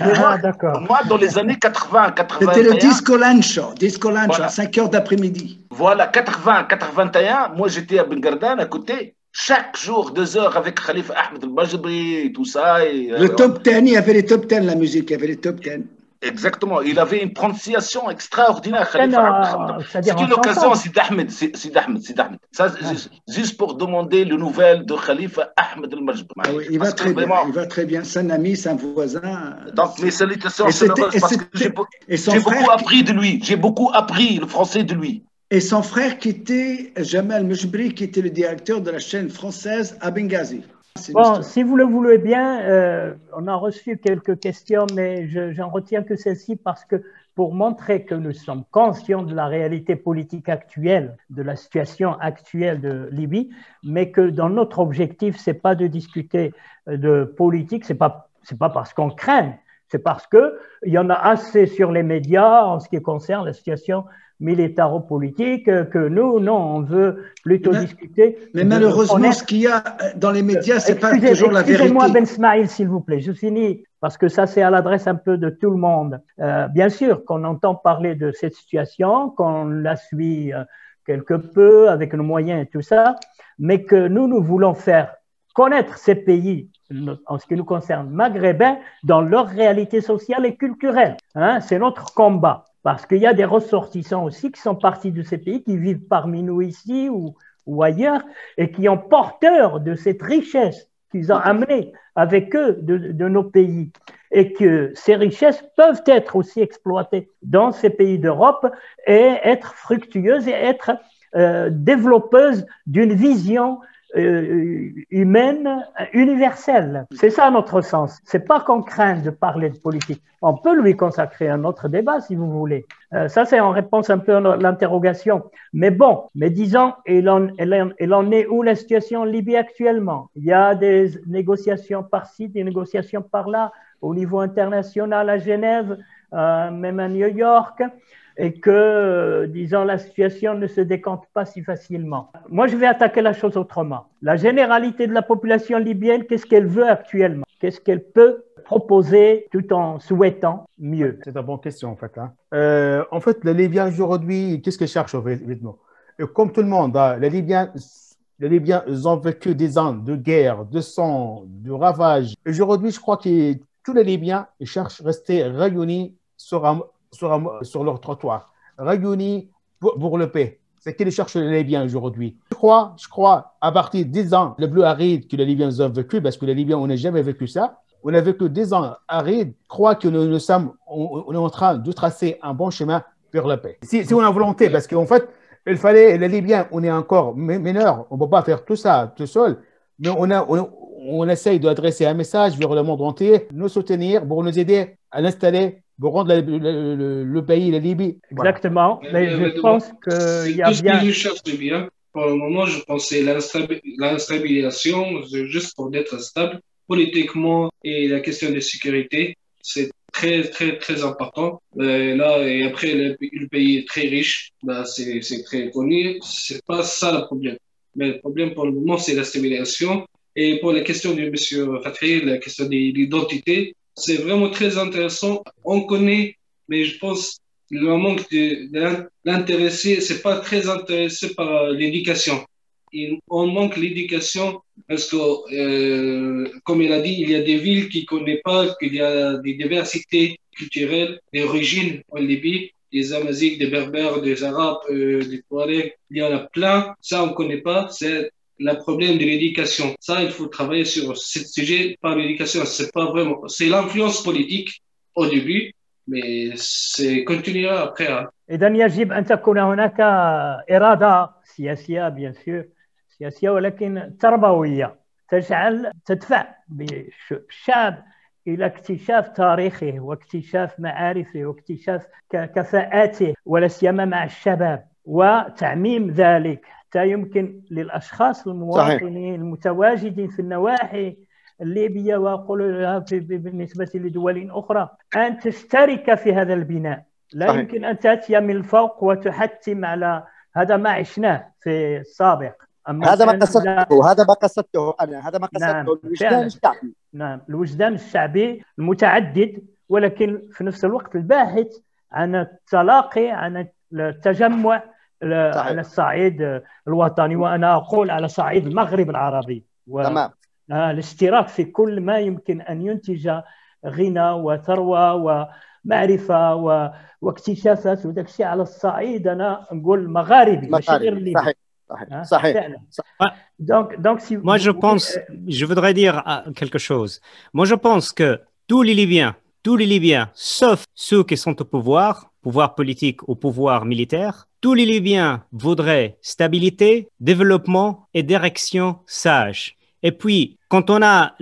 moi, dans les années 80, 81... C'était le Disco Lunch, voilà. À 5 heures d'après-midi. Voilà, 80, 81, moi j'étais à Ben Gardan à côté. Chaque jour, 2 heures avec Khalifa Ahmed al-Majbri et tout ça. Et, le top 10, il y avait les top 10, la musique, il y avait les top 10. Exactement, il avait une prononciation extraordinaire. C'est une occasion, Sid Ahmed. Ça, juste pour demander le nouvelle de Khalifa Ahmed al-Majbri. Oui, il va très bien, c'est un ami, c'est un voisin. Donc mes salutations chaleureuses parce que j'ai beaucoup appris de lui. J'ai beaucoup appris le français de lui. Et son frère qui était Jamal Mejbri, qui était le directeur de la chaîne française à Benghazi. Bon, si vous le voulez bien, on a reçu quelques questions, mais j'en retiens que celle-ci parce que pour montrer que nous sommes conscients de la réalité politique actuelle, de la situation actuelle de Libye, mais que dans notre objectif, c'est pas de discuter de politique, c'est pas parce qu'on craint, c'est parce que il y en a assez sur les médias en ce qui concerne la situation militaro-politique, que nous, non, on veut plutôt discuter. Mais malheureusement, ce qu'il y a dans les médias, c'est pas toujours la vérité. Excusez-moi, Ben Smaïl, s'il vous plaît, je finis, parce que ça, c'est à l'adresse un peu de tout le monde. Bien sûr qu'on entend parler de cette situation, qu'on la suit quelque peu avec nos moyens et tout ça, mais que nous voulons faire connaître ces pays, en ce qui nous concerne, maghrébins, dans leur réalité sociale et culturelle. Hein, c'est notre combat. Parce qu'il y a des ressortissants aussi qui sont partis de ces pays, qui vivent parmi nous ici ou ailleurs, et qui ont porteur de cette richesse qu'ils ont amenée avec eux de nos pays. Et que ces richesses peuvent être aussi exploitées dans ces pays d'Europe et être fructueuses et être développeuses d'une vision humaine, universelle. C'est ça notre sens. C'est pas qu'on craint de parler de politique. On peut lui consacrer un autre débat si vous voulez. Ça, c'est en réponse un peu à l'interrogation. Mais bon, mais disons, elle en est où la situation en Libye actuellement? Il y a des négociations par-ci, des négociations par-là, au niveau international à Genève, même à New York, et que, disons, la situation ne se décante pas si facilement. Moi, je vais attaquer la chose autrement. La généralité de la population libyenne, qu'est-ce qu'elle veut actuellement? Qu'est-ce qu'elle peut proposer tout en souhaitant mieux? C'est une bonne question, en fait. En fait, les Libyens aujourd'hui, qu'est-ce qu'ils cherchent évidemment? Et comme tout le monde, les Libyens, ils ont vécu des ans de guerre, de sang, de ravages. Aujourd'hui, je crois que tous les Libyens ils cherchent à rester réunis sur leur trottoir, réunis pour le paix. C'est ce qu'ils cherchent les Libyens aujourd'hui. Je crois, à partir des 10 ans, le bleu aride que les Libyens ont vécu, parce que les Libyens, on n'a jamais vécu ça. On a vécu 10 ans arides. Je crois que on est en train de tracer un bon chemin vers la paix. Si on a volonté, parce qu'en fait, il fallait, les Libyens, on est encore mineurs, on ne peut pas faire tout ça tout seul, mais on essaye d'adresser un message vers le monde entier, nous soutenir pour nous aider à l'installer, pour rendre le pays, la Libye. Exactement, mais je pense qu'il y a bien... Ce que je cherche bien, pour le moment, je pensais l'instabilisation, juste pour être stable, politiquement et la question de sécurité, c'est très, très, très important. Là, et après, le pays est très riche, là, c'est très connu, c'est pas ça le problème. Mais le problème pour le moment, c'est la stabilisation. Et pour la question de M. Fathi, la question de l'identité, C'est vraiment très intéressant. On connaît, mais je pense le manque de l'intéressé, c'est pas très intéressé par l'éducation. On manque l'éducation parce que, comme il a dit, il y a des villes qui ne connaissent pas qu'il y a des diversités culturelles, des origines en Libye, des Amaziques, des Berbères, des Arabes, des Touaregs. Il y en a plein. Ça, on ne connaît pas. C'est le problème de l'éducation. Ça, il faut travailler sur ce sujet par l'éducation. C'est pas vraiment, c'est l'influence politique au début, mais c'est continuera après. إذا يجب أن تكون هناك إرادة سياسية bien sûr سياسية ولكن تربوية تدفع بالشعب إلى اكتشاف تاريخه واكتشاف معارفه واكتشاف كفاءاته ولا سيما مع الشباب وتعميم ذلك حتى يمكن للأشخاص المواطنين المتواجدين في النواحي الليبية وأقول لها بالنسبة لدول أخرى أن تشترك في هذا البناء لا صحيح. يمكن أن تأتي من الفوق وتحتم على هذا ما عشناه في السابق هذا ما قصدته أنا هذا ما قصدته نعم. الوجدان الشعبي نعم الوجدان الشعبي المتعدد ولكن في نفس الوقت الباحث عن التلاقي عن التجمع على الصعيد الوطني وأنا أقول على صعيد المغرب العربي تمام الاشتراك في كل ما يمكن أن ينتج غنى وثروة ومعرفة واكتشافات وداك الشيء على الصعيد أنا نقول مغاربي ماشي غير ليبي صحيح. Donc, si moi, je voudrais dire quelque chose. Moi, je pense que tous les Libyens, sauf ceux qui sont au pouvoir politique ou pouvoir militaire, tous les Libyens voudraient stabilité, développement et direction sage. Et puis, quand on a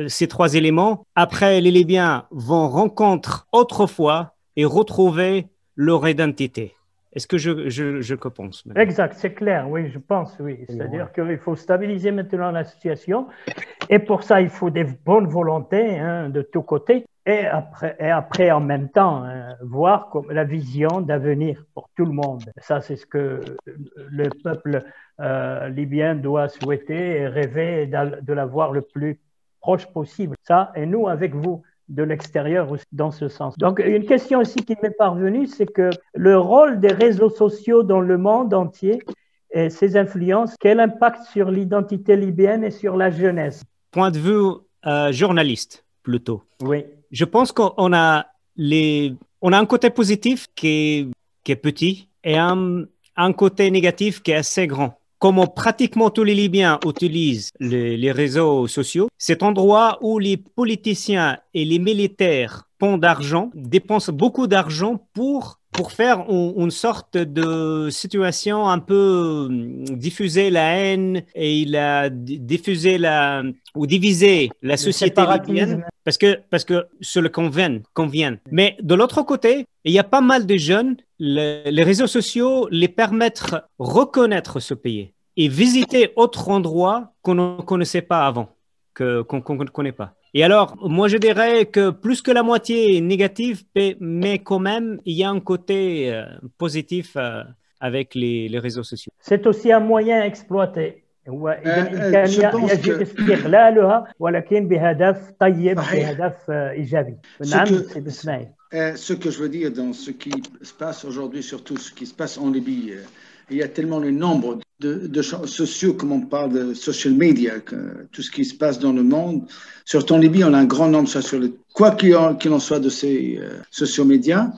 ces trois éléments, après, les Libyens vont rencontrer autrefois et retrouver leur identité. Est-ce que je pense? Exact, c'est clair, oui, je pense, oui. C'est-à-dire qu'il faut stabiliser maintenant la situation et pour ça, il faut des bonnes volontés de tous côtés et après en même temps, voir comme la vision d'avenir pour tout le monde. Ça, c'est ce que le peuple libyen doit souhaiter et rêver de l'avoir le plus proche possible. Ça, et nous, avec vous, de l'extérieur dans ce sens. Donc, une question aussi qui m'est parvenue, c'est que le rôle des réseaux sociaux dans le monde entier et ses influences, quel impact sur l'identité libyenne et sur la jeunesse? Point de vue journaliste, plutôt. Oui. Je pense qu'on a un côté positif qui est petit et un côté négatif qui est assez grand. Comme pratiquement tous les Libyens utilisent les réseaux sociaux, c'est un endroit où les politiciens et les militaires dépensent beaucoup d'argent pour faire une sorte de situation un peu diffuser la haine et diviser la société libyenne parce que cela convient. Mais de l'autre côté, il y a pas mal de jeunes, les réseaux sociaux les permettent de reconnaître ce pays et visiter autres endroits qu'on ne connaissait pas avant, qu'on ne connaît pas. Et alors, moi, je dirais que plus que la moitié est négative, mais quand même, il y a un côté positif avec les réseaux sociaux. C'est aussi un moyen exploité. Ce que je veux dire dans ce qui se passe aujourd'hui, surtout ce qui se passe en Libye, il y a tellement le nombre de sociaux, comme on parle de social media, tout ce qui se passe dans le monde. Surtout en Libye, on a un grand nombre de quoi qu'il en soit de ces social médias.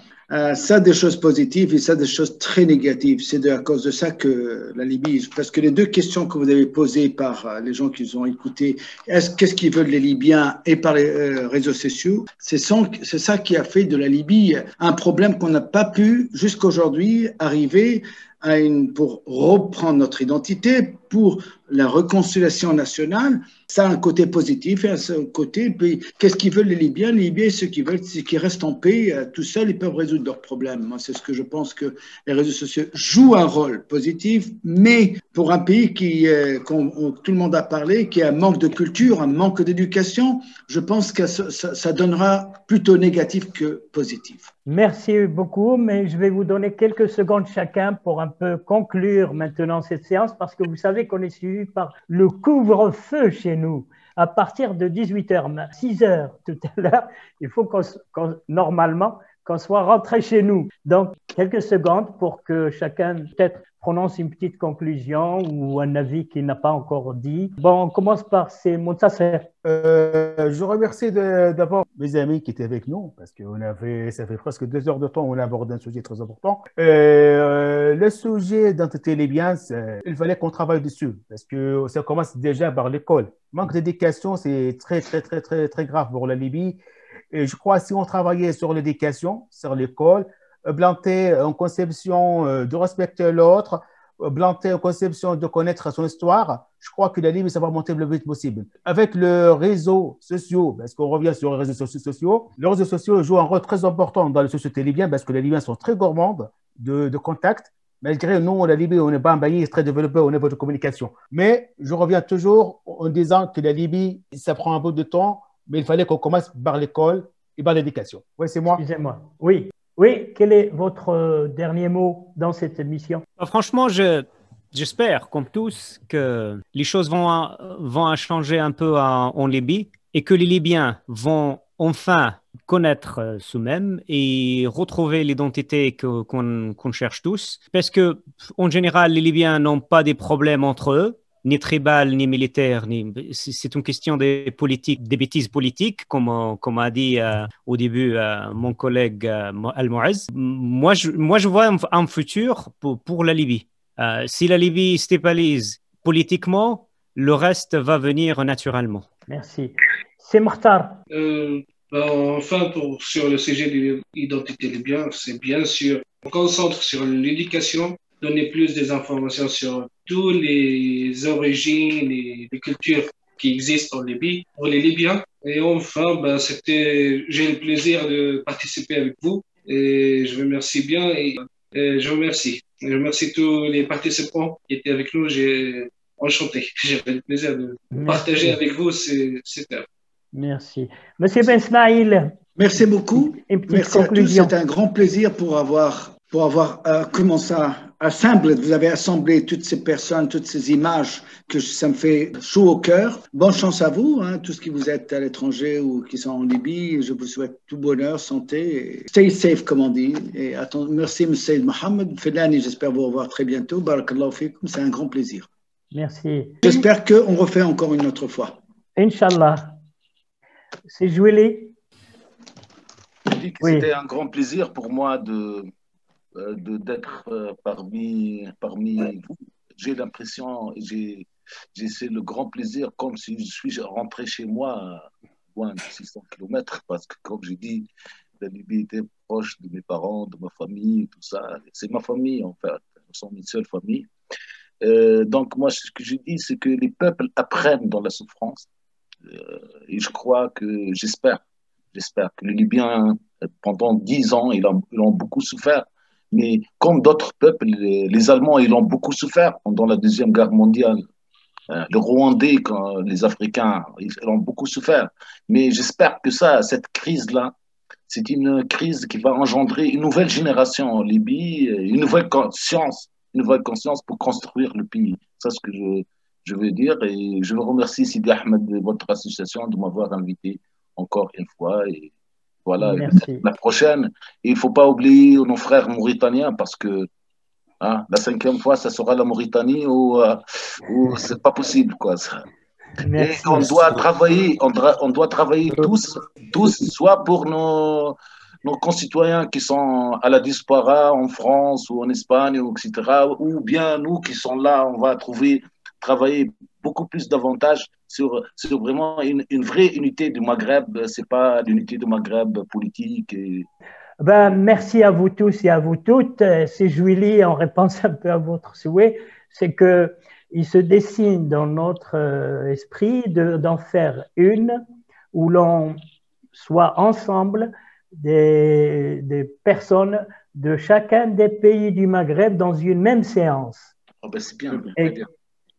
Ça, des choses positives et ça, des choses très négatives. C'est à cause de ça que la Libye, parce que les deux questions que vous avez posées par les gens qui ont écouté, qu'est-ce qu'ils veulent les Libyens et par les réseaux sociaux, c'est ça qui a fait de la Libye un problème qu'on n'a pas pu jusqu'à aujourd'hui arriver pour reprendre notre identité, pour la réconciliation nationale. Ça a un côté positif et un côté, puis qu'est-ce qu'ils veulent les Libyens? Les Libyens, ce qu'ils veulent, c'est qu'ils restent en paix, tout seuls, ils peuvent résoudre leurs problèmes. Moi, c'est ce que je pense que les réseaux sociaux jouent un rôle positif, mais pour un pays tout le monde a parlé, qui a un manque de culture, un manque d'éducation, je pense que ça donnera plutôt négatif que positif. Merci beaucoup, mais je vais vous donner quelques secondes chacun pour un peut conclure maintenant cette séance parce que vous savez qu'on est suivi par le couvre-feu chez nous. À partir de 18h, 6h tout à l'heure, il faut normalement qu'on soit rentré chez nous. Donc, quelques secondes pour que chacun peut-être prononce une petite conclusion ou un avis qu'il n'a pas encore dit. Bon, on commence par ces mots de Je remercie d'abord mes amis qui étaient avec nous parce que ça fait presque 2 heures de temps où on a abordé un sujet très important. Le sujet d'identité libyenne, il fallait qu'on travaille dessus parce que ça commence déjà par l'école. Manque d'éducation, c'est très, très, très, très, très grave pour la Libye. Et je crois que si on travaillait sur l'éducation, sur l'école, planter une conception de respecter l'autre, planter une conception de connaître son histoire, je crois que la Libye, ça va monter le plus vite possible. Avec les réseaux sociaux, parce qu'on revient sur les réseaux sociaux jouent un rôle très important dans la société libyenne parce que les Libyens sont très gourmands de contacts. Malgré nous, la Libye, on n'est pas un pays très développé au niveau de communication. Mais je reviens toujours en disant que la Libye, ça prend un peu de temps, mais il fallait qu'on commence par l'école et par l'éducation. Oui, c'est moi. Excusez-moi. Oui. Oui, quel est votre dernier mot dans cette émission? Franchement, j'espère, comme tous, que les choses vont changer un peu en Libye et que les Libyens vont enfin connaître eux-mêmes et retrouver l'identité qu'on cherche tous. Parce que, en général, les Libyens n'ont pas des problèmes entre eux, ni tribal, ni militaire, c'est une question des politiques, des bêtises politiques, comme a dit au début mon collègue Al-Mouaz. Moi, je vois un futur pour la Libye. Si la Libye se stabilise politiquement, le reste va venir naturellement. Merci. C'est Mokhtar. Enfin, sur le sujet de l'identité libyenne, c'est bien sûr, on concentre sur l'éducation, donner plus des informations sur toutes les origines et les cultures qui existent en Libye pour les Libyens. Et enfin, j'ai le plaisir de participer avec vous et je vous remercie bien et je vous remercie. Je remercie tous les participants qui étaient avec nous. J'ai enchanté. J'avais le plaisir de partager avec vous cette heure. Merci. Monsieur Ben Smaïl. Merci beaucoup. Merci à tous. C'est un grand plaisir pour avoir commencé à assembler. Vous avez assemblé toutes ces personnes, toutes ces images que ça me fait chaud au cœur. Bonne chance à vous, tous ceux qui vous êtes à l'étranger ou qui sont en Libye. Je vous souhaite tout bonheur, santé. Stay safe, comme on dit. Et merci, M. Saïd Mohamed. Fedani, j'espère vous revoir très bientôt. Barakallahu fikum. C'est un grand plaisir. Merci. J'espère qu'on refait encore une autre fois. Inch'Allah. C'est Joueli. Je dis que c'était un grand plaisir pour moi d'être parmi vous. J'ai l'impression, j'ai le grand plaisir comme si je suis rentré chez moi loin de 600 km parce que, comme j'ai dit, la Libye était proche de mes parents, de ma famille, tout ça. C'est ma famille, en fait. Nous sommes une seule famille. Donc, moi, ce que je dis, c'est que les peuples apprennent dans la souffrance. Et je crois que, j'espère que les Libyens, pendant 10 ans, ils ont beaucoup souffert. Mais comme d'autres peuples, les Allemands, ils ont beaucoup souffert pendant la Deuxième Guerre mondiale. Les Rwandais, les Africains, ils ont beaucoup souffert. Mais j'espère que cette crise-là, c'est une crise qui va engendrer une nouvelle génération en Libye, une nouvelle conscience pour construire le pays. C'est ce que je veux dire. Et je vous remercie, Sidi Ahmed, de votre association, de m'avoir invité encore une fois. Et voilà, la prochaine. Il ne faut pas oublier nos frères mauritaniens parce que la 5e fois, ça sera la Mauritanie ou c'est pas possible, quoi. Et on doit travailler, tous, soit pour nos concitoyens qui sont à la diaspora en France ou en Espagne, etc., ou bien nous qui sommes là, on va travailler beaucoup plus davantage sur vraiment une vraie unité du Maghreb. Ce n'est pas l'unité du Maghreb politique. Merci à vous tous et à vous toutes. C'est Jouili, en réponse un peu à votre souhait, c'est qu'il se dessine dans notre esprit d'en faire une où l'on soit ensemble des personnes de chacun des pays du Maghreb dans une même séance. C'est bien.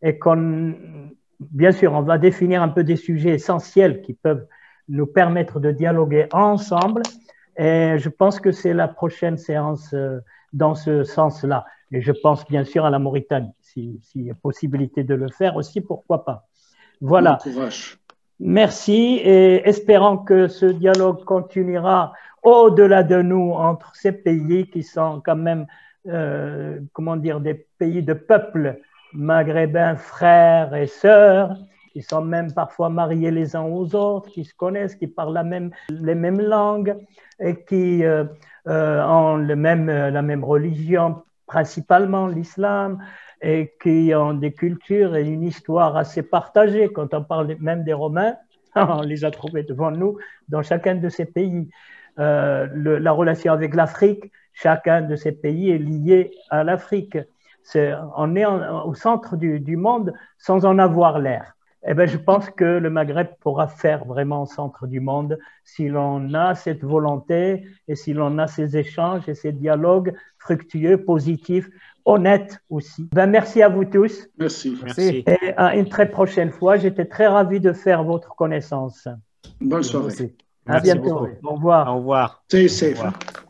Et bien sûr, on va définir un peu des sujets essentiels qui peuvent nous permettre de dialoguer ensemble. Et je pense que c'est la prochaine séance dans ce sens-là. Et je pense bien sûr à la Mauritanie. S'il y a possibilité de le faire aussi, pourquoi pas. Voilà. Bon courage. Merci et espérons que ce dialogue continuera au-delà de nous entre ces pays qui sont quand même, comment dire, des pays de peuples maghrébins, frères et sœurs, qui sont même parfois mariés les uns aux autres, qui se connaissent, qui parlent les mêmes langues et qui ont la même religion, principalement l'islam, et qui ont des cultures et une histoire assez partagée. Quand on parle même des Romains, on les a trouvés devant nous dans chacun de ces pays. La relation avec l'Afrique, chacun de ces pays est lié à l'Afrique. On est au centre du monde sans en avoir l'air. Eh bien, je pense que le Maghreb pourra faire vraiment au centre du monde si l'on a cette volonté et si l'on a ces échanges et ces dialogues fructueux, positifs, honnêtes aussi. Ben, merci à vous tous. Merci. Merci. Et à une très prochaine fois. J'étais très ravi de faire votre connaissance. Bonne soirée. À bientôt. Beaucoup. Au revoir. Au revoir. Stay safe. Au revoir.